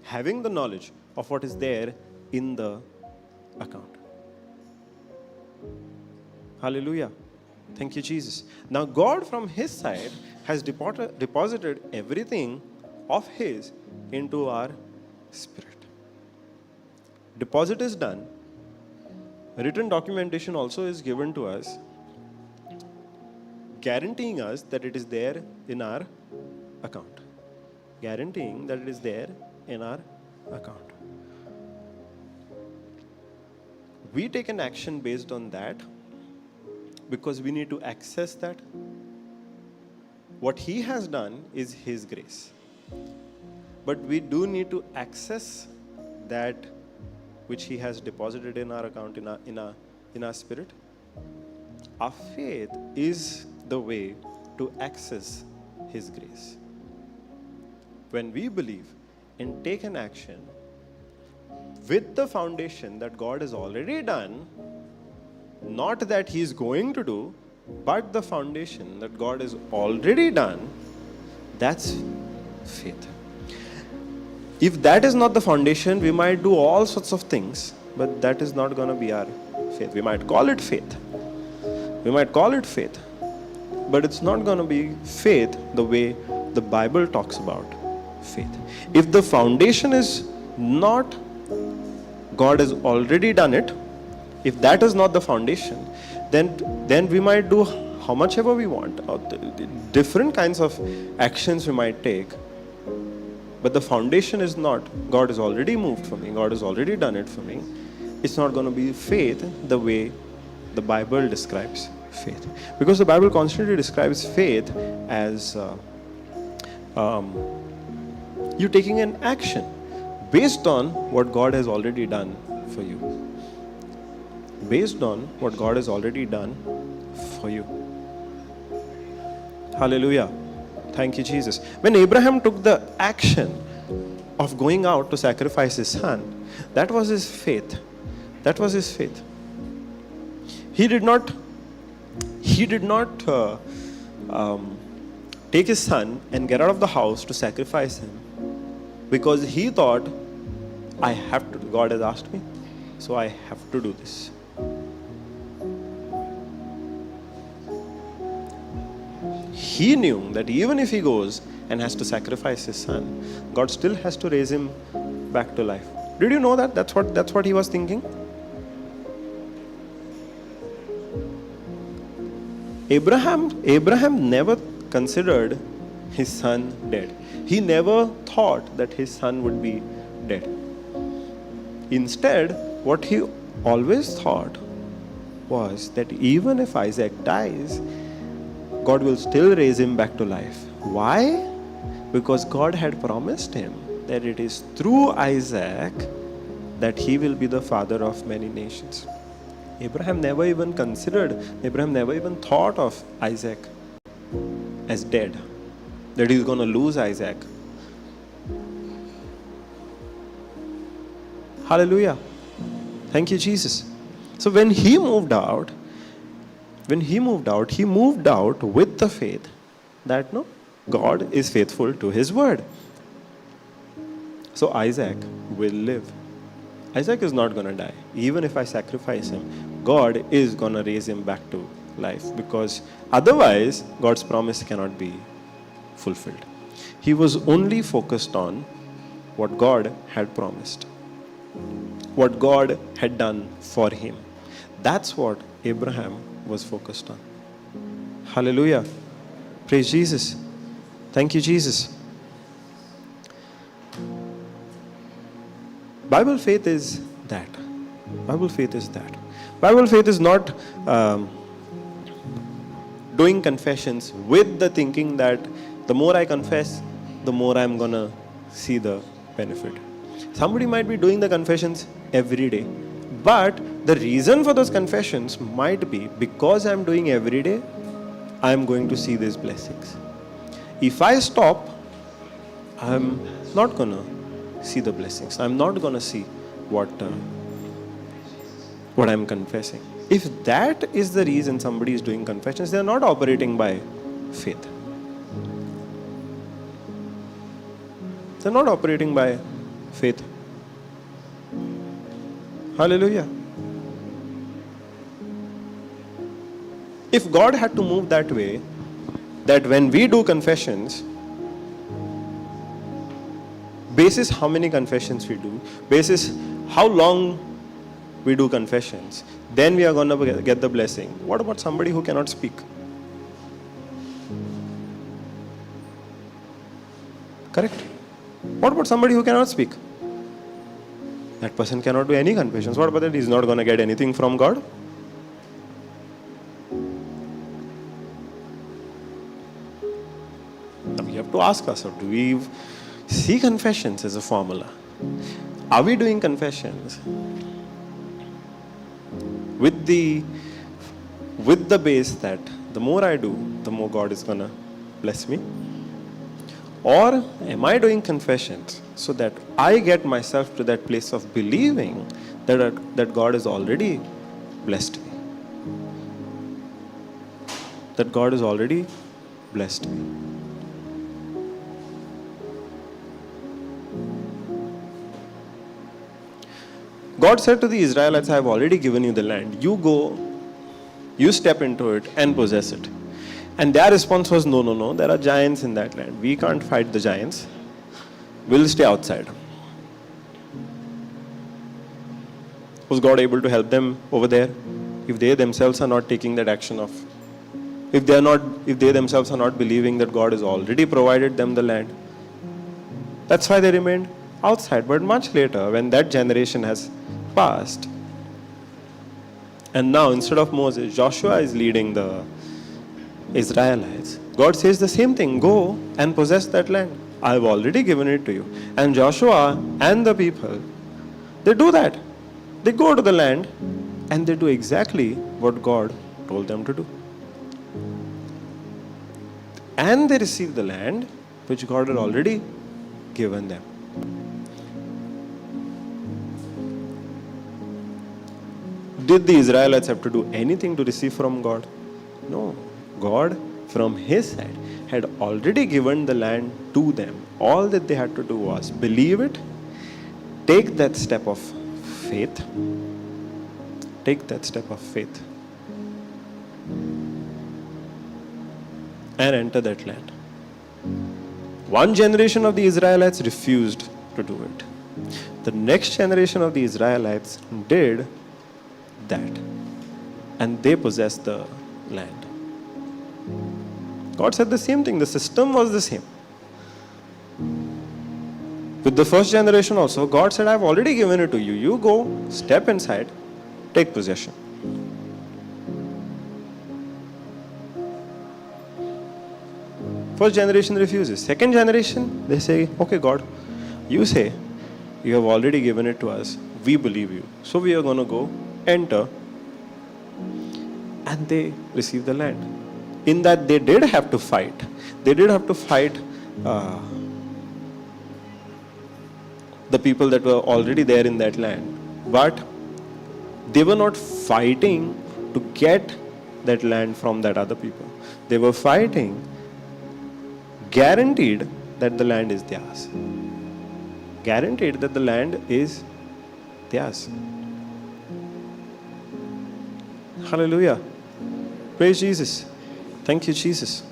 having the knowledge of what is there in the account. Hallelujah. Thank you, Jesus. Now, God from His side has deposited everything of His into our spirit. Deposit is done. Written documentation also is given to us, guaranteeing us that it is there in our account. Guaranteeing that it is there in our account. We take an action based on that because we need to access that. What He has done is His grace. But we do need to access that which He has deposited in our account, in our spirit. Our faith is the way to access His grace. When we believe and take an action with the foundation that God has already done, not that He is going to do, but the foundation that God has already done, that's faith. If that is not the foundation, we might do all sorts of things, but that is not going to be our faith. We might call it faith. But it's not going to be faith the way the Bible talks about faith. If the foundation is not, God has already done it, if that is not the foundation, then we might do how much ever we want, or different kinds of actions we might take. But the foundation is not, God has already moved for me, God has already done it for me. It's not going to be faith the way the Bible describes faith. Because the Bible constantly describes faith as you taking an action based on what God has already done for you. Based on what God has already done for you. Hallelujah. Thank you, Jesus. When Abraham took the action of going out to sacrifice his son, that was his faith. That was his faith. He did not take his son and get out of the house to sacrifice him because he thought, I have to, God has asked me, so I have to do this. he knew that even if he goes and has to sacrifice his son, God still has to raise him back to life. Did you know that? That's what he was thinking. Abraham never considered his son dead. He never thought that his son would be dead. Instead, what he always thought was that even if Isaac dies, God will still raise him back to life. Why? Because God had promised him that it is through Isaac that he will be the father of many nations. Abraham never even thought of Isaac as dead, that he's going to lose Isaac. Hallelujah. Thank you, Jesus. So when he moved out with the faith that no, God is faithful to his word. So Isaac will live. Isaac is not going to die. Even if I sacrifice him, God is going to raise him back to life, because otherwise God's promise cannot be fulfilled. He was only focused on what God had promised, what God had done for him. That's what Abraham was focused on. Hallelujah. Praise Jesus. Thank you, Jesus. Bible faith is that. Bible faith is that. Bible faith is not doing confessions with the thinking that the more I confess, the more I'm going to see the benefit. Somebody might be doing the confessions every day, but the reason for those confessions might be because I'm doing every day, I'm going to see these blessings. If I stop, I'm not going to see the blessings. I'm not going to see what I'm confessing. If that is the reason somebody is doing confessions, they are not operating by faith. They're not operating by faith. Hallelujah. If God had to move that way, that when we do confessions, basis how many confessions we do, basis how long we do confessions, then we are going to get the blessing. What about somebody who cannot speak? Correct? What about somebody who cannot speak? That person cannot do any confessions. What about that? He's not going to get anything from God? Now we have to ask ourselves, do we see confessions as a formula? Are we doing confessions with the base that the more I do, the more God is going to bless me? Or am I doing confessions so that I get myself to that place of believing that God has already blessed me? That God has already blessed me. God said to the Israelites, I have already given you the land. You go, you step into it and possess it. And their response was, no, there are giants in that land. We can't fight the giants. We'll stay outside. Was God able to help them over there? If they themselves are not taking that action of, if they themselves are not believing that God has already provided them the land. That's why they remained outside. But much later, when that generation has passed, and now instead of Moses, Joshua is leading the Israelites, God says the same thing, go and possess that land. I have already given it to you. And Joshua and the people, they do that. They go to the land and they do exactly what God told them to do. And they receive the land which God had already given them. Did the Israelites have to do anything to receive from God? No. God, from His side, had already given the land to them. All that they had to do was believe it, take that step of faith. Take that step of faith. and enter that land. One generation of the Israelites refused to do it. The next generation of the Israelites did that, and they possessed the land. God said the same thing. The system was the same. With the first generation also, God said, I've already given it to you. You go, step inside, take possession. First generation refuses. Second generation, they say, okay, God, you say you have already given it to us. We believe you. So we are going to go, enter, and they receive the land. In that they did have to fight. They did have to fight the people that were already there in that land. But they were not fighting to get that land from that other people. They were fighting guaranteed that the land is theirs. Guaranteed that the land is theirs. Hallelujah. Praise Jesus. Thank you, Jesus.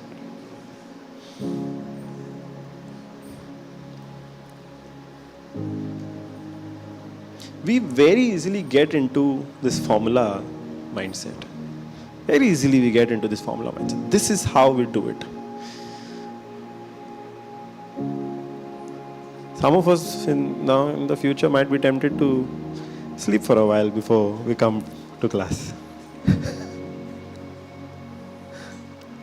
We very easily get into this formula mindset. Very easily we get into this formula mindset. This is how we do it. Some of us now in the future might be tempted to sleep for a while before we come to class.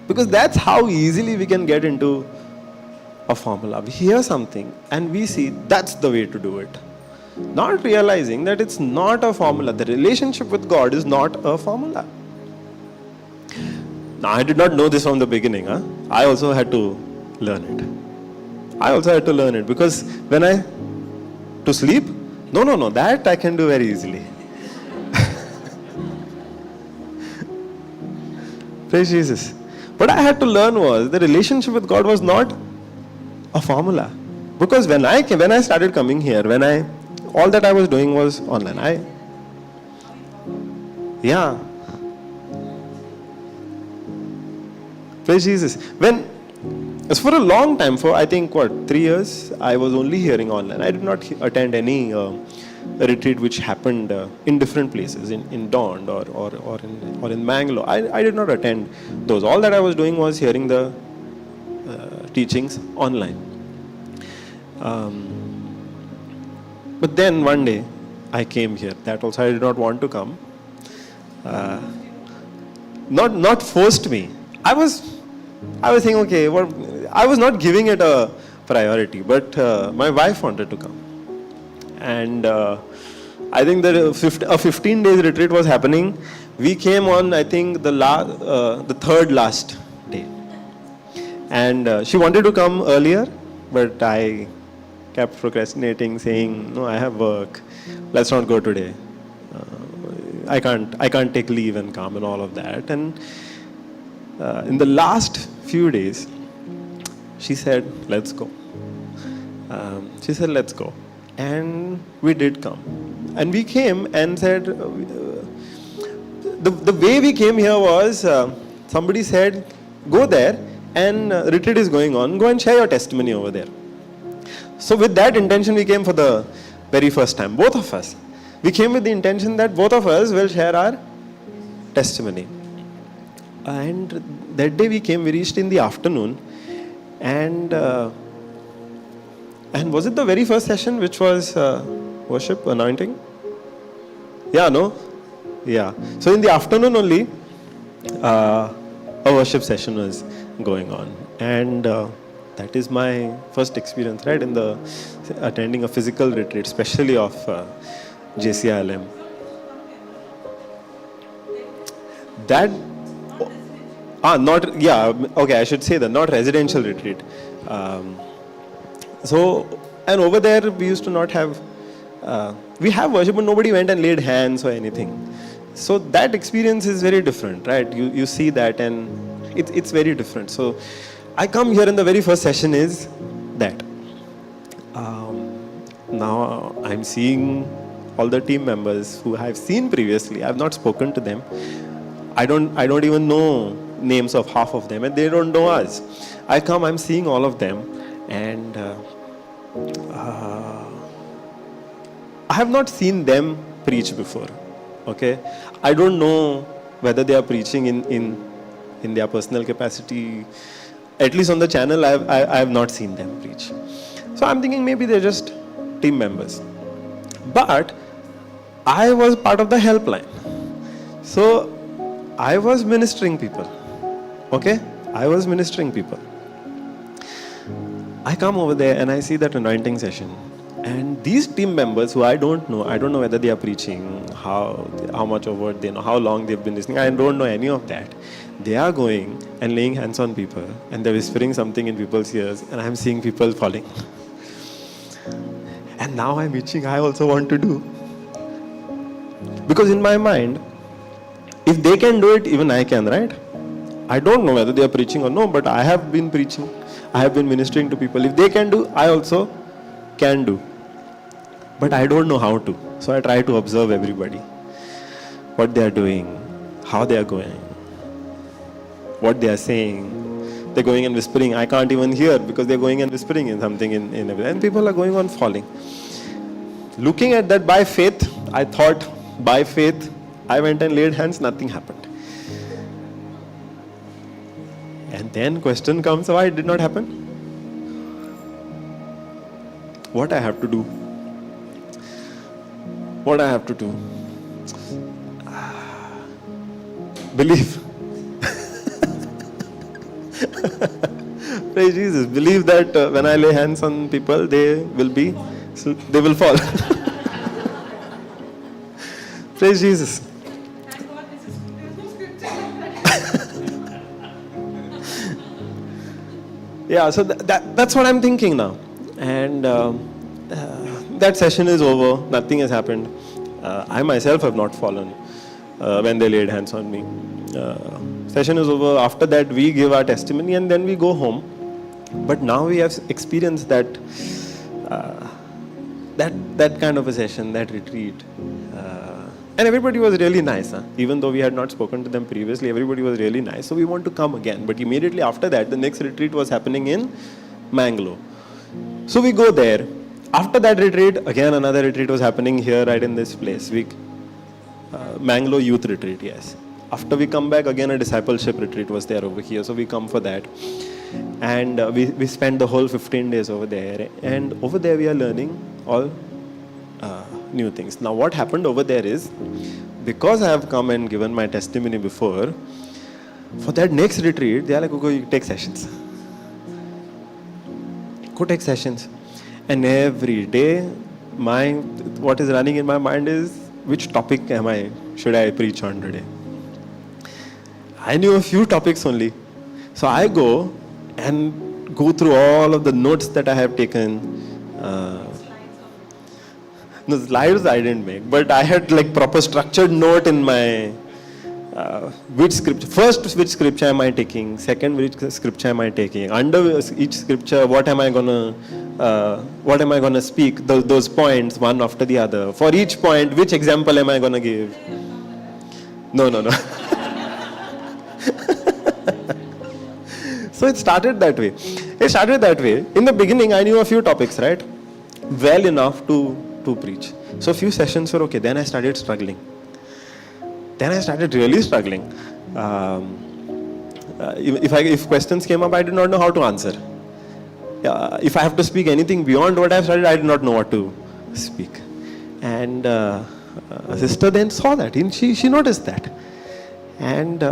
Because that's how easily we can get into a formula. We hear something and we see that's the way to do it. Not realizing that it's not a formula. The relationship with God is not a formula. Now, I did not know this from the beginning. I also had to learn it. Because when to sleep? No, that I can do very easily. Praise Jesus. What I had to learn was the relationship with God was not a formula. Because when I started coming here, all that I was doing was online. Praise Jesus. For a long time, for I think 3 years, I was only hearing online. I did not attend any retreat which happened in different places, in Dawn or in Mangalore. I did not attend those. All that I was doing was hearing the teachings online. But then one day, I came here. That also I did not want to come. Not forced me. I was thinking, okay, I was not giving it a priority, but my wife wanted to come. And I think that a 15 days retreat was happening. We came on, I think, the third last day. And she wanted to come earlier, but I kept procrastinating, saying, no, I have work. Let's not go today. I can't take leave and come and all of that. And in the last few days, she said, let's go. Let's go. And we did come. And we came and said, the way we came here was, somebody said, go there and retreat is going on. Go and share your testimony over there. So with that intention, we came for the very first time. Both of us. We came with the intention that both of us will share our testimony. And that day we reached in the afternoon. And was it the very first session which was worship, anointing? Yeah, no? Yeah. So in the afternoon only, a worship session was going on. And that is my first experience, right, in attending a physical retreat, especially of JCILM. I should say that, not residential retreat. And over there we used to not have, we have worship, but nobody went and laid hands or anything. So that experience is very different, right? You see that and it's very different. So I come here and the very first session is that. Now I'm seeing all the team members who I've seen previously. I've not spoken to them. I don't even know names of half of them, and they don't know us. I come, I'm seeing all of them, and I have not seen them preach before. Okay, I don't know whether they are preaching in their personal capacity. At least on the channel, I have not seen them preach. So I'm thinking maybe they're just team members. But I was part of the helpline. So I was ministering people. Okay? I was ministering people. I come over there and I see that anointing session. And these team members who I don't know whether they are preaching, how much of what they know, how long they've been listening, I don't know any of that. They are going and laying hands on people and they're whispering something in people's ears, and I'm seeing people falling. And now I'm itching, I also want to do. Because in my mind, if they can do it, even I can, right? I don't know whether they are preaching or no, but I have been preaching. I have been ministering to people. If they can do, I also can do. But I don't know how to. So I try to observe everybody. What they are doing, how they are going, what they are saying. They're going and whispering. I can't even hear because they're going and whispering in something in everything. And people are going on falling. Looking at that by faith, I thought by faith, I went and laid hands, nothing happened. And then question comes, why it did not happen? What I have to do? What I have to do? Believe. Praise Jesus. Believe that when I lay hands on people, they will fall. Praise Jesus. Yeah, so that's what I'm thinking now. And that session is over. Nothing has happened. I myself have not fallen when they laid hands on me. Session is over. After that, we give our testimony and then we go home. But now we have experienced that kind of a session, that retreat. And everybody was really nice. Huh? Even though we had not spoken to them previously, everybody was really nice. So we want to come again. But immediately after that, the next retreat was happening in Mangalore. So we go there. After that retreat, again another retreat was happening here, right in this place. Mangalore Youth Retreat, yes. After we come back, again a discipleship retreat was there over here. So we come for that. And we spent the whole 15 days over there. And over there we are learning all new things. Now what happened over there is, because I have come and given my testimony before, for that next retreat, they are like, go take sessions. Go take sessions. And every day, what is running in my mind is, which topic should I preach on today? I knew a few topics only. So I go and go through all of the notes that I have taken. No, slides I didn't make, but I had like proper structured note in my which scripture. First, which scripture am I taking? Second, which scripture am I taking? Under each scripture, what am I gonna speak? Those points, one after the other. For each point, which example am I gonna give? No. So it started that way. In the beginning, I knew a few topics, right? Well enough to preach. So a few sessions were okay. Then I started struggling. Then I started really struggling. If questions came up, I did not know how to answer. If I have to speak anything beyond what I've studied, I did not know what to speak. And a sister then saw that. And she noticed that. And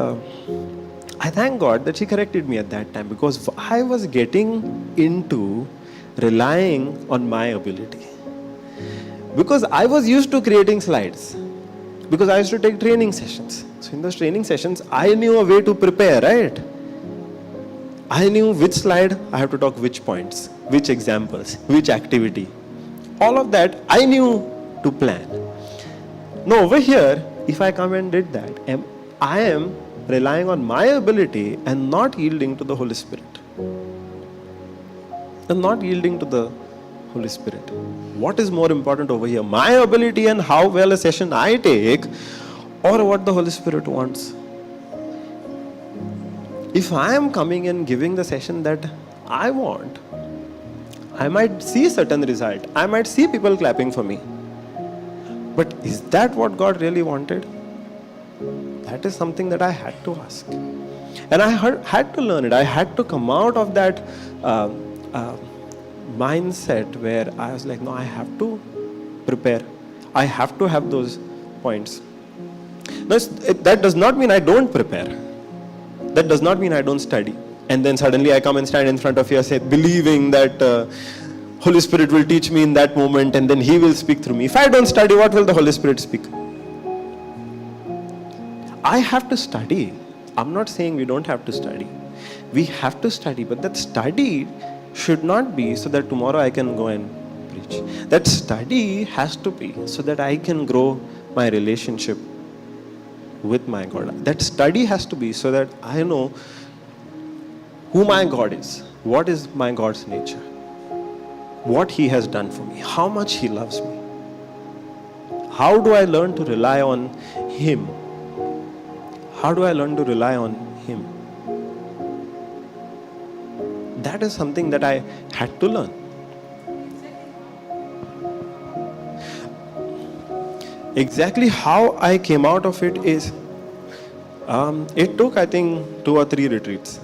I thank God that she corrected me at that time, because I was getting into relying on my ability. Because I was used to creating slides. Because I used to take training sessions. So in those training sessions, I knew a way to prepare, right? I knew which slide I have to talk which points, which examples, which activity. All of that I knew to plan. Now over here, if I come and did that, I am relying on my ability and not yielding to the Holy Spirit. And not yielding to the Holy Spirit. What is more important over here? My ability and how well a session I take, or what the Holy Spirit wants? If I am coming and giving the session that I want, I might see certain result. I might see people clapping for me. But is that what God really wanted? That is something that I had to ask. And I had to learn it. I had to come out of that mindset where I was like, no, I have to prepare. I have to have those points. Now, that does not mean I don't prepare. That does not mean I don't study. And then suddenly I come and stand in front of you and say, believing that Holy Spirit will teach me in that moment and then He will speak through me. If I don't study, what will the Holy Spirit speak? I have to study. I'm not saying we don't have to study. We have to study, but that study should not be so that tomorrow I can go and preach. That study has to be so that I can grow my relationship with my God. That study has to be so that I know who my God is, what is my God's nature, what He has done for me, how much He loves me. How do I learn to rely on Him? How do I learn to rely on Him? That is something that I had to learn. Exactly how I came out of it is, it took, I think, 2 or 3 retreats.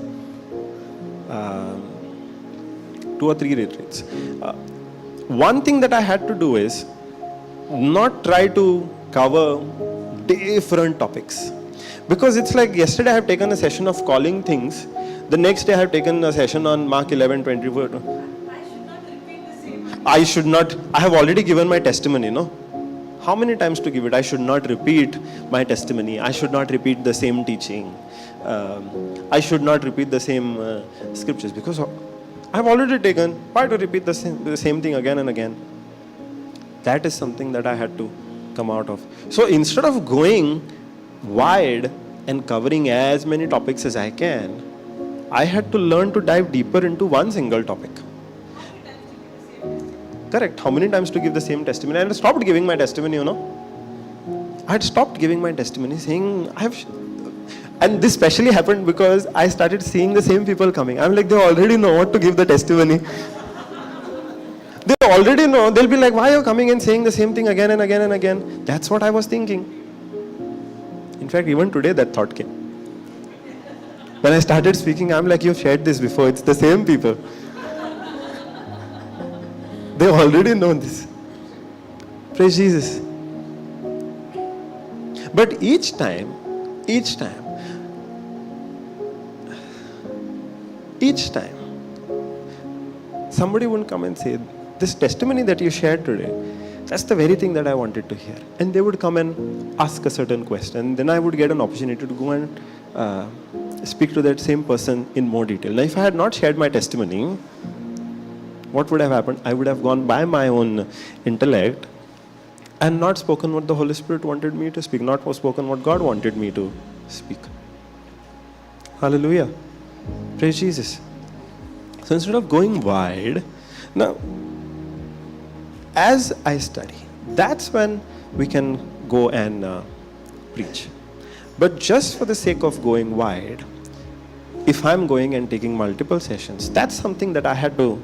2 or 3 retreats. One thing that I had to do is not try to cover different topics. Because it's like yesterday I have taken a session of calling things. The next day I have taken a session on Mark 11:24. I should not. I have already given my testimony, no? How many times to give it? I should not repeat my testimony. I should not repeat the same teaching. I should not repeat the same scriptures because I have already taken. Why to repeat the same thing again and again? That is something that I had to come out of. So instead of going wide and covering as many topics as I can, I had to learn to dive deeper into one single topic. Correct. How many times to give the same testimony? And I stopped giving my testimony, you know. I had stopped giving my testimony saying, and this specially happened because I started seeing the same people coming. I'm like, they already know what to give the testimony. They already know. They'll be like, why are you coming and saying the same thing again and again and again? That's what I was thinking. In fact, even today that thought came. When I started speaking, I'm like, you've shared this before. It's the same people. They already know this. Praise Jesus. But each time, somebody would come and say, this testimony that you shared today, that's the very thing that I wanted to hear. And they would come and ask a certain question. Then I would get an opportunity to go and speak to that same person in more detail. Now, if I had not shared my testimony, what would have happened? I would have gone by my own intellect and not spoken what the Holy Spirit wanted me to speak, not spoken what God wanted me to speak. Hallelujah. Praise Jesus. So instead of going wide, now, as I study, that's when we can go and preach. But just for the sake of going wide, if I'm going and taking multiple sessions, that's something that I had to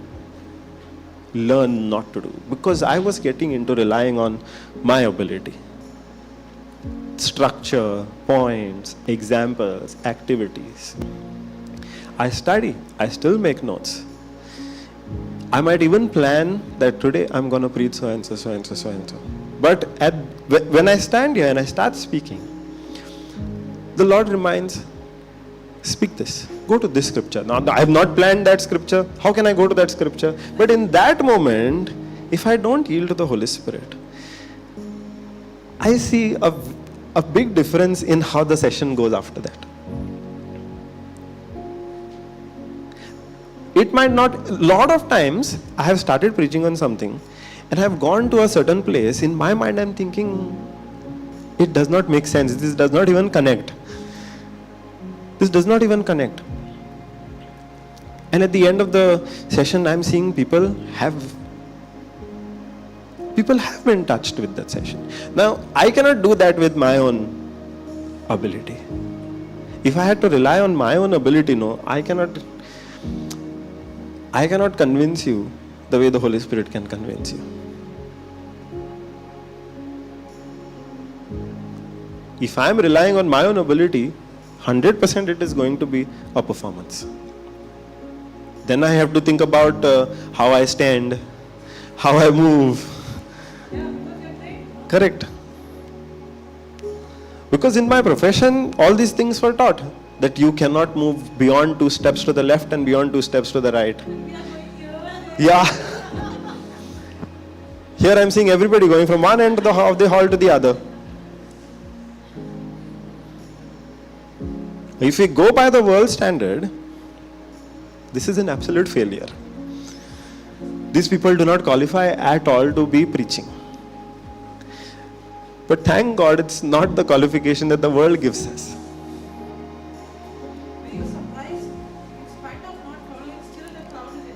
learn not to do, because I was getting into relying on my ability. Structure, points, examples, activities. I study, I still make notes. I might even plan that today I'm going to preach so and so, so and so, so and so. But when I stand here and I start speaking, the Lord reminds, speak this. Go to this scripture. Now, I have not planned that scripture. How can I go to that scripture? But in that moment, if I don't yield to the Holy Spirit, I see a big difference in how the session goes after that. It might not, a lot of times, I have started preaching on something and I have gone to a certain place. In my mind, I'm thinking, it does not make sense. This does not even connect. This does not even connect. And at the end of the session, I'm seeing people have been touched with that session. Now, I cannot do that with my own ability. If I had to rely on my own ability, no, I cannot convince you the way the Holy Spirit can convince you. If I am relying on my own ability, 100% it is going to be a performance. Then I have to think about how I stand, how I move. Correct. Because in my profession, all these things were taught. That you cannot move beyond 2 steps to the left and beyond 2 steps to the right. Yeah. Here I am seeing everybody going from one end of the hall to the other. If we go by the world standard, this is an absolute failure. These people do not qualify at all to be preaching. But thank God it's not the qualification that the world gives us. Were you surprised? In spite of not following, still the crowd is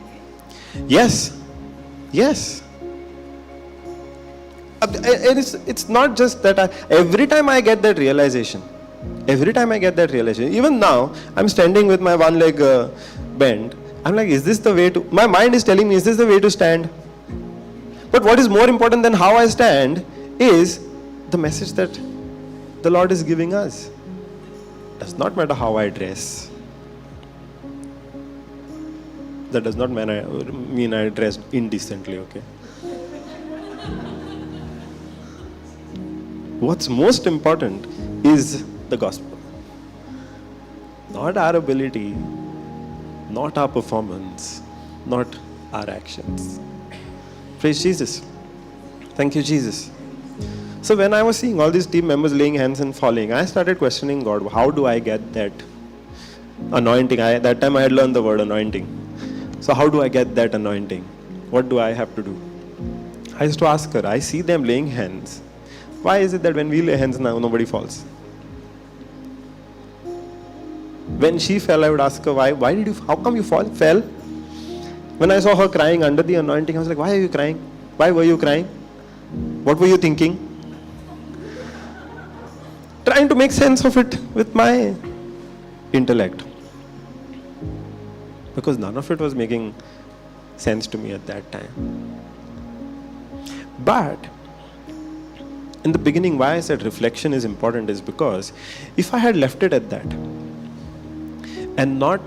engaged? Yes. Yes. It's not just that every time I get that realization, even now, I'm standing with my one leg bent. I'm like, is this the way to, my mind is telling me, is this the way to stand? But what is more important than how I stand is the message that the Lord is giving us. Does not matter how I dress. That does not mean I dressed indecently, okay? What's most important is the gospel. Not our ability, not our performance, not our actions. Praise Jesus. Thank you, Jesus. So when I was seeing all these team members laying hands and falling, I started questioning God. How do I get that anointing? That time I had learned the word anointing. So how do I get that anointing? What do I have to do? I used to ask her. I see them laying hands. Why is it that when we lay hands now, nobody falls? When she fell, I would ask her, how come you fell? When I saw her crying under the anointing, I was like, why are you crying? Why were you crying? What were you thinking? Trying to make sense of it with my intellect. Because none of it was making sense to me at that time. But in the beginning, why I said reflection is important is because if I had left it at that and not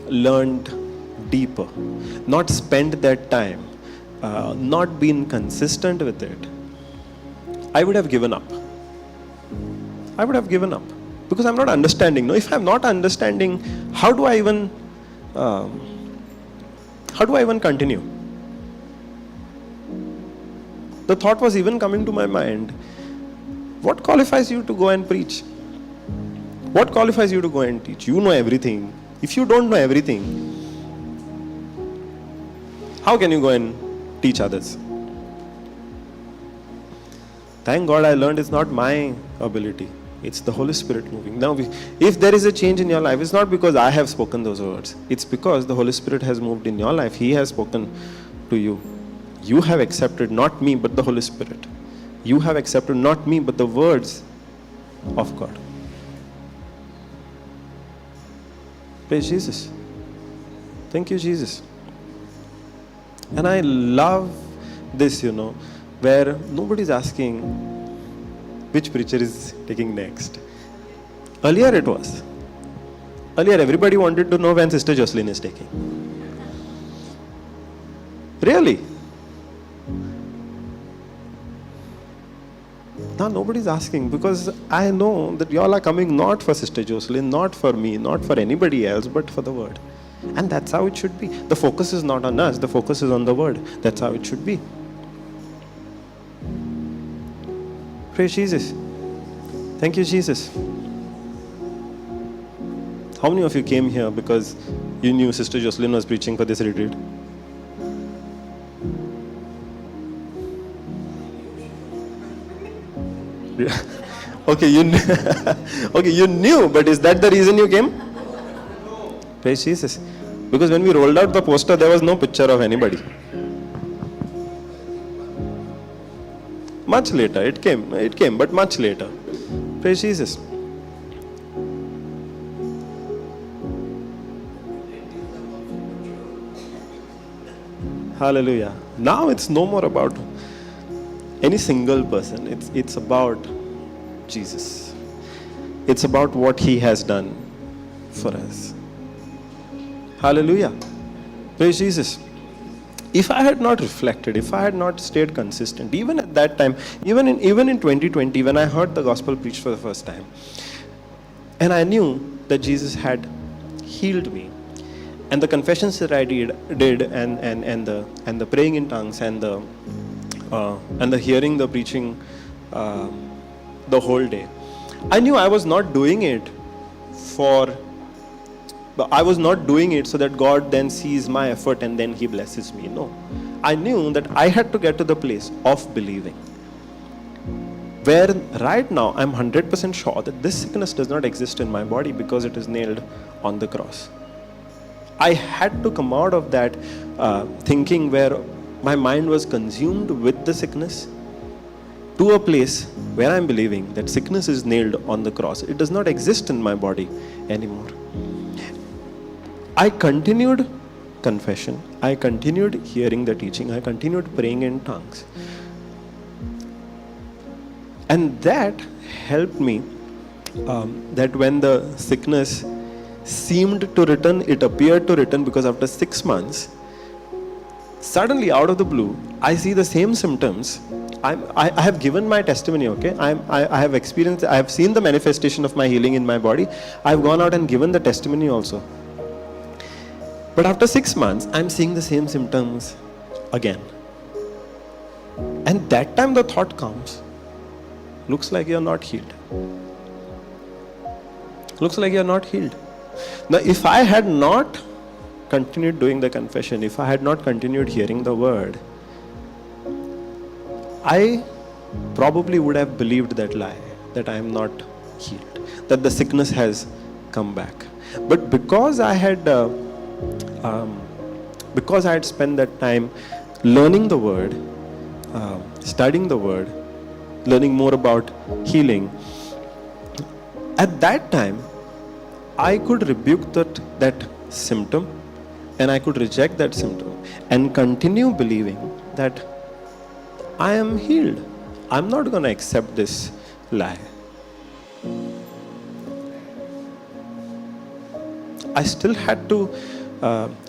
learned deeper, not spent that time, not been consistent with it, I would have given up. Because I'm not understanding. No, if I'm not understanding, how do I even continue? The thought was even coming to my mind, what qualifies you to go and preach? What qualifies you to go and teach? You know everything. If you don't know everything, how can you go and teach others? Thank God I learned it's not my ability. It's the Holy Spirit moving. Now, if there is a change in your life, it's not because I have spoken those words. It's because the Holy Spirit has moved in your life. He has spoken to you. You have accepted not me, but the Holy Spirit. You have accepted not me, but the words of God. Praise Jesus. Thank you, Jesus. And I love this, where nobody's asking which preacher is taking next. Earlier it was. Earlier everybody wanted to know when Sister Jocelyn is taking. Really? Now nobody's asking because I know that you all are coming not for Sister Jocelyn, not for me, not for anybody else, but for the word. And that's how it should be. The focus is not on us, the focus is on the word. That's how it should be. Praise Jesus. Thank you, Jesus. How many of you came here because you knew Sister Jocelyn was preaching for this retreat? Okay, you knew, but is that the reason you came? Praise Jesus. Because when we rolled out the poster, there was no picture of anybody. Much later, it came, but much later. Praise Jesus. Hallelujah. Now it's no more about any single person. It's about Jesus. It's about what He has done for us. Hallelujah. Praise Jesus. If I had not reflected, if I had not stayed consistent, even at that time, even in 2020, when I heard the gospel preached for the first time, and I knew that Jesus had healed me, and the confessions that I did and the praying in tongues and the hearing the preaching the whole day, I knew I was not doing it so that God then sees my effort and then He blesses me. No. I knew that I had to get to the place of believing, where right now I'm 100% sure that this sickness does not exist in my body because it is nailed on the cross. I had to come out of that thinking where my mind was consumed with the sickness to a place where I'm believing that sickness is nailed on the cross. It does not exist in my body anymore. I continued confession. I continued hearing the teaching. I continued praying in tongues. And that helped me that when the sickness seemed to return, it appeared to return, because after 6 months, suddenly out of the blue, I see the same symptoms. I have given my testimony, okay? I have experienced, I have seen the manifestation of my healing in my body. I have gone out and given the testimony also. But after 6 months, I'm seeing the same symptoms again. And that time the thought comes, looks like you're not healed. Looks like you're not healed. Now, if I had not continued doing the confession, if I had not continued hearing the word, I probably would have believed that lie, that I am not healed, that the sickness has come back. But because I had spent that time learning the word, studying the word, learning more about healing, at that time I could rebuke that symptom, and I could reject that symptom and continue believing that I am healed. I'm not going to accept this lie. I still had to,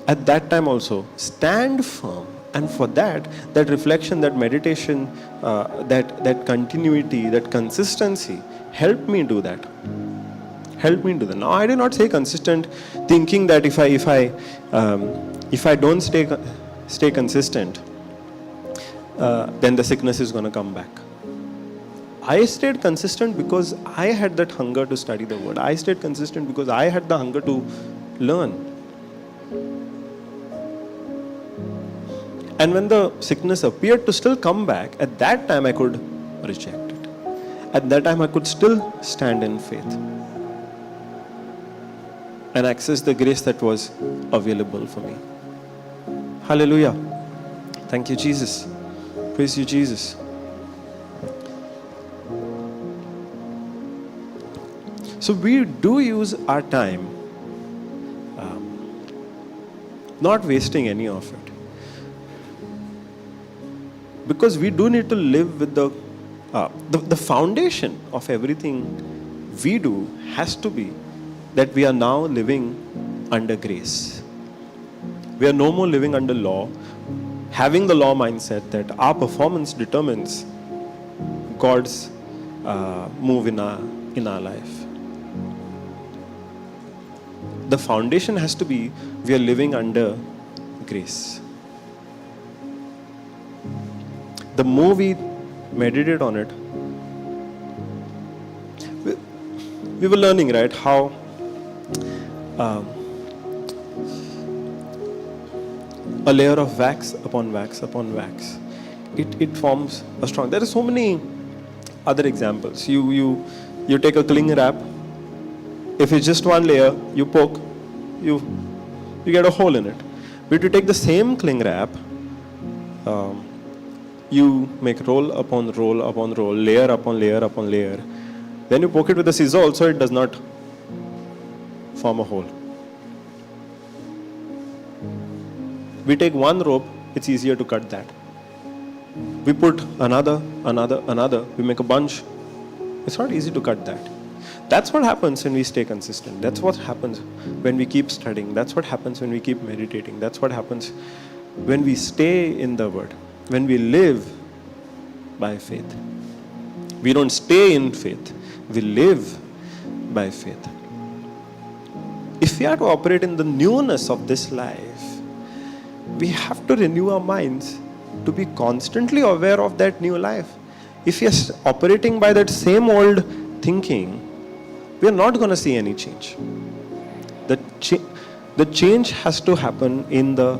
at that time also, stand firm. And for that reflection, that meditation, that continuity, that consistency helped me do that. Now, I did not say consistent, thinking that if I don't stay consistent, then the sickness is going to come back. I stayed consistent because I had that hunger to study the word. I stayed consistent because I had the hunger to learn. And when the sickness appeared to still come back, at that time I could reject it. At that time I could still stand in faith and access the grace that was available for me. Hallelujah. Thank you, Jesus. Praise you, Jesus. So we do use our time, not wasting any of it. Because we do need to live with the foundation of everything we do has to be that we are now living under grace. We are no more living under law, having the law mindset that our performance determines God's move in our life. The foundation has to be we are living under grace. The more we meditate on it, we were learning, right, how a layer of wax upon wax upon wax, it forms a strong. There are so many other examples. You take a cling wrap. If it's just one layer, you poke, you get a hole in it. But if you take the same cling wrap, you make roll upon roll upon roll, layer upon layer upon layer. Then you poke it with a scissor also, it does not form a hole. We take one rope, it's easier to cut that. We put another, we make a bunch. It's not easy to cut that. That's what happens when we stay consistent. That's what happens when we keep studying. That's what happens when we keep meditating. That's what happens when we stay in the Word. When we live by faith. We don't stay in faith. We live by faith. If we are to operate in the newness of this life, we have to renew our minds to be constantly aware of that new life. If we are operating by that same old thinking, we are not going to see any change. The change has to happen in the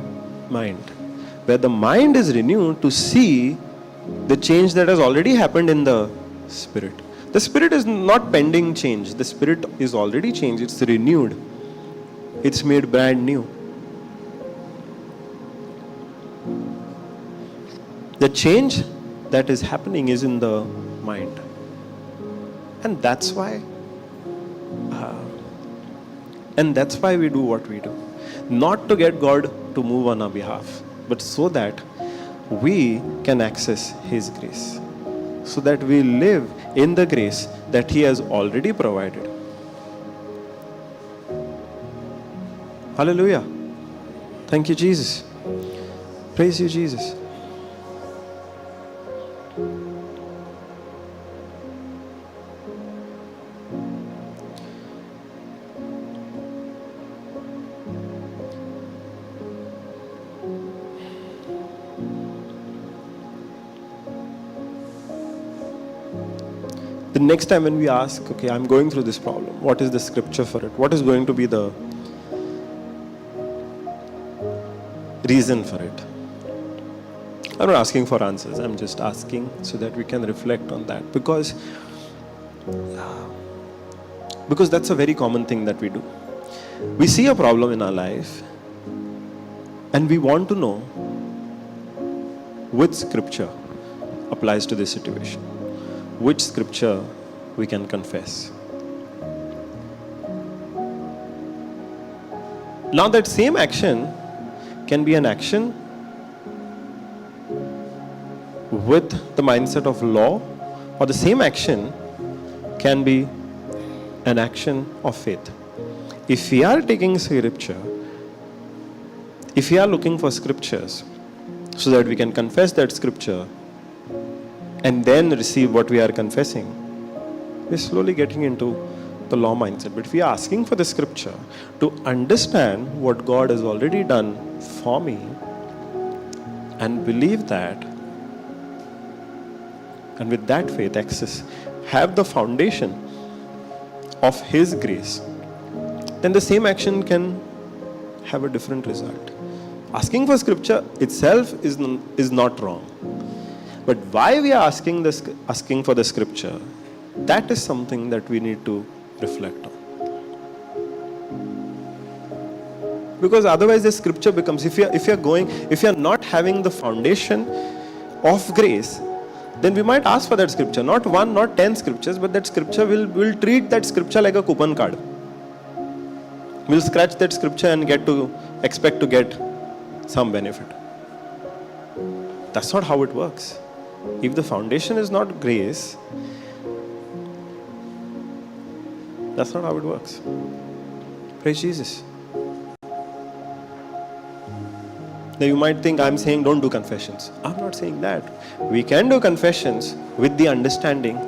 mind, where the mind is renewed to see the change that has already happened in the spirit. The spirit is not pending change. The spirit is already changed. It's renewed. It's made brand new. The change that is happening is in the mind. And that's why we do what we do. Not to get God to move on our behalf, but so that we can access His grace. So that we live in the grace that He has already provided. Hallelujah. Thank you, Jesus. Praise you, Jesus. The next time when we ask, okay, I'm going through this problem, what is the scripture for it? What is going to be the reason for it? I'm not asking for answers. I'm just asking so that we can reflect on that. Because that's a very common thing that we do. We see a problem in our life and we want to know which scripture applies to this situation. Which scripture we can confess. Now that same action can be an action with the mindset of law, or the same action can be an action of faith. If we are taking scripture, if we are looking for scriptures so that we can confess that scripture and then receive what we are confessing, we're slowly getting into the law mindset. But if we are asking for the scripture to understand what God has already done for me and believe that, and with that faith access, have the foundation of His grace, then the same action can have a different result. Asking for scripture itself is not wrong. But why we are asking for the scripture, that is something that we need to reflect on. Because otherwise the scripture becomes, if you are not having the foundation of grace, then we might ask for that scripture. Not 1, not 10 scriptures, but that scripture will treat that scripture like a coupon card. We'll scratch that scripture and expect to get some benefit. That's not how it works. If the foundation is not grace, that's not how it works. Praise Jesus. Now you might think I'm saying don't do confessions. I'm not saying that. We can do confessions with the understanding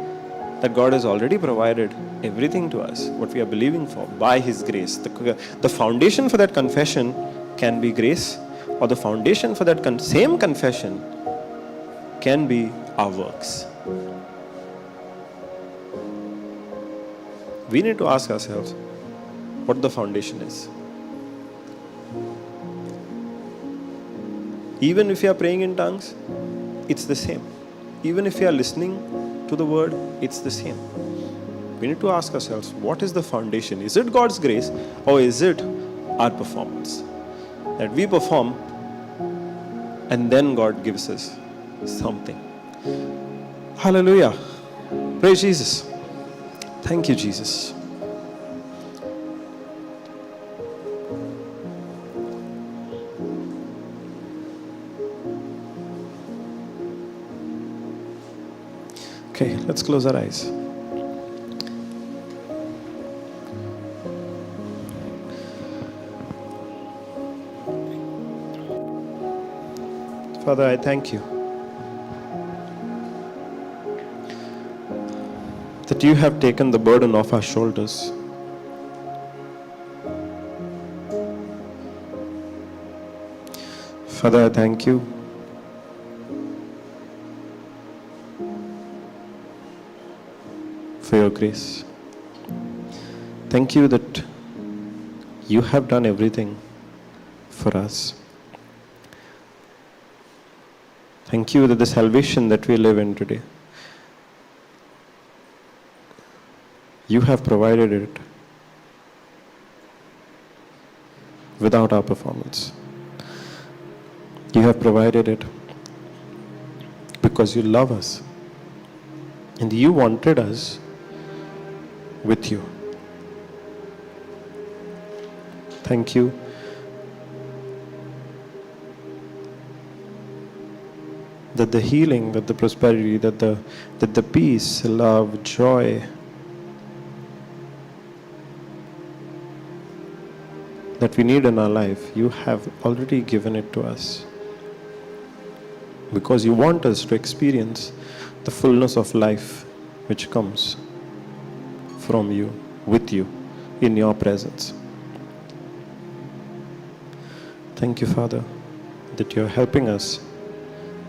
that God has already provided everything to us, what we are believing for, by His grace. The foundation for that confession can be grace, or the foundation for that same confession can be our works. We need to ask ourselves what the foundation is. Even if you are praying in tongues, it's the same. Even if you are listening to the word, it's the same. We need to ask ourselves, what is the foundation? Is it God's grace, or is it our performance? That we perform and then God gives us something. Hallelujah. Praise Jesus. Thank you, Jesus. Okay, let's close our eyes. Father, I thank you that you have taken the burden off our shoulders. Father, I thank you for your grace. Thank you that you have done everything for us. Thank you that the salvation that we live in today, you have provided it without our performance. You have provided it because you love us and you wanted us with you. Thank you that the healing, that the prosperity, that the peace, love, joy that we need in our life, you have already given it to us. Because you want us to experience the fullness of life which comes from you, with you, in your presence. Thank you, Father, that you're helping us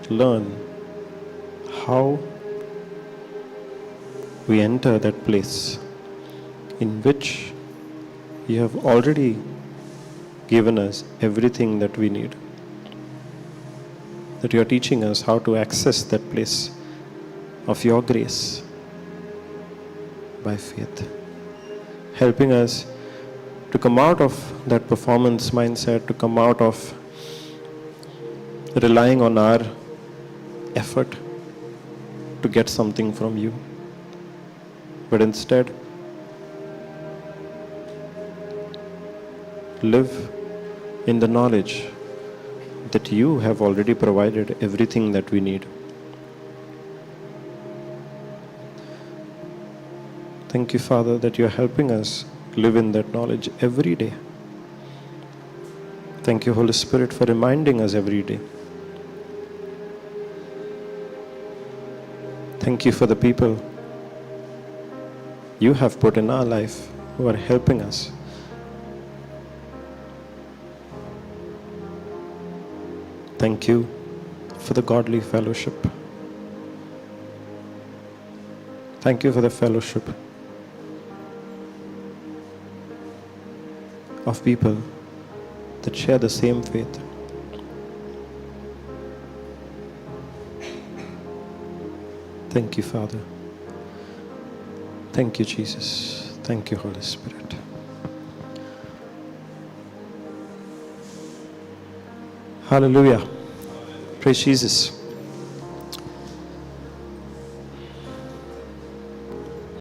to learn how we enter that place in which you have already given us everything that we need. That you are teaching us how to access that place of your grace by faith. Helping us to come out of that performance mindset, to come out of relying on our effort to get something from you. But instead, live in the knowledge that you have already provided everything that we need. Thank you, Father, that you're helping us live in that knowledge every day. Thank you, Holy Spirit, for reminding us every day. Thank you for the people you have put in our life who are helping us. Thank you for the godly fellowship. Thank you for the fellowship of people that share the same faith. Thank you, Father. Thank you, Jesus. Thank you, Holy Spirit. Hallelujah. Praise Jesus.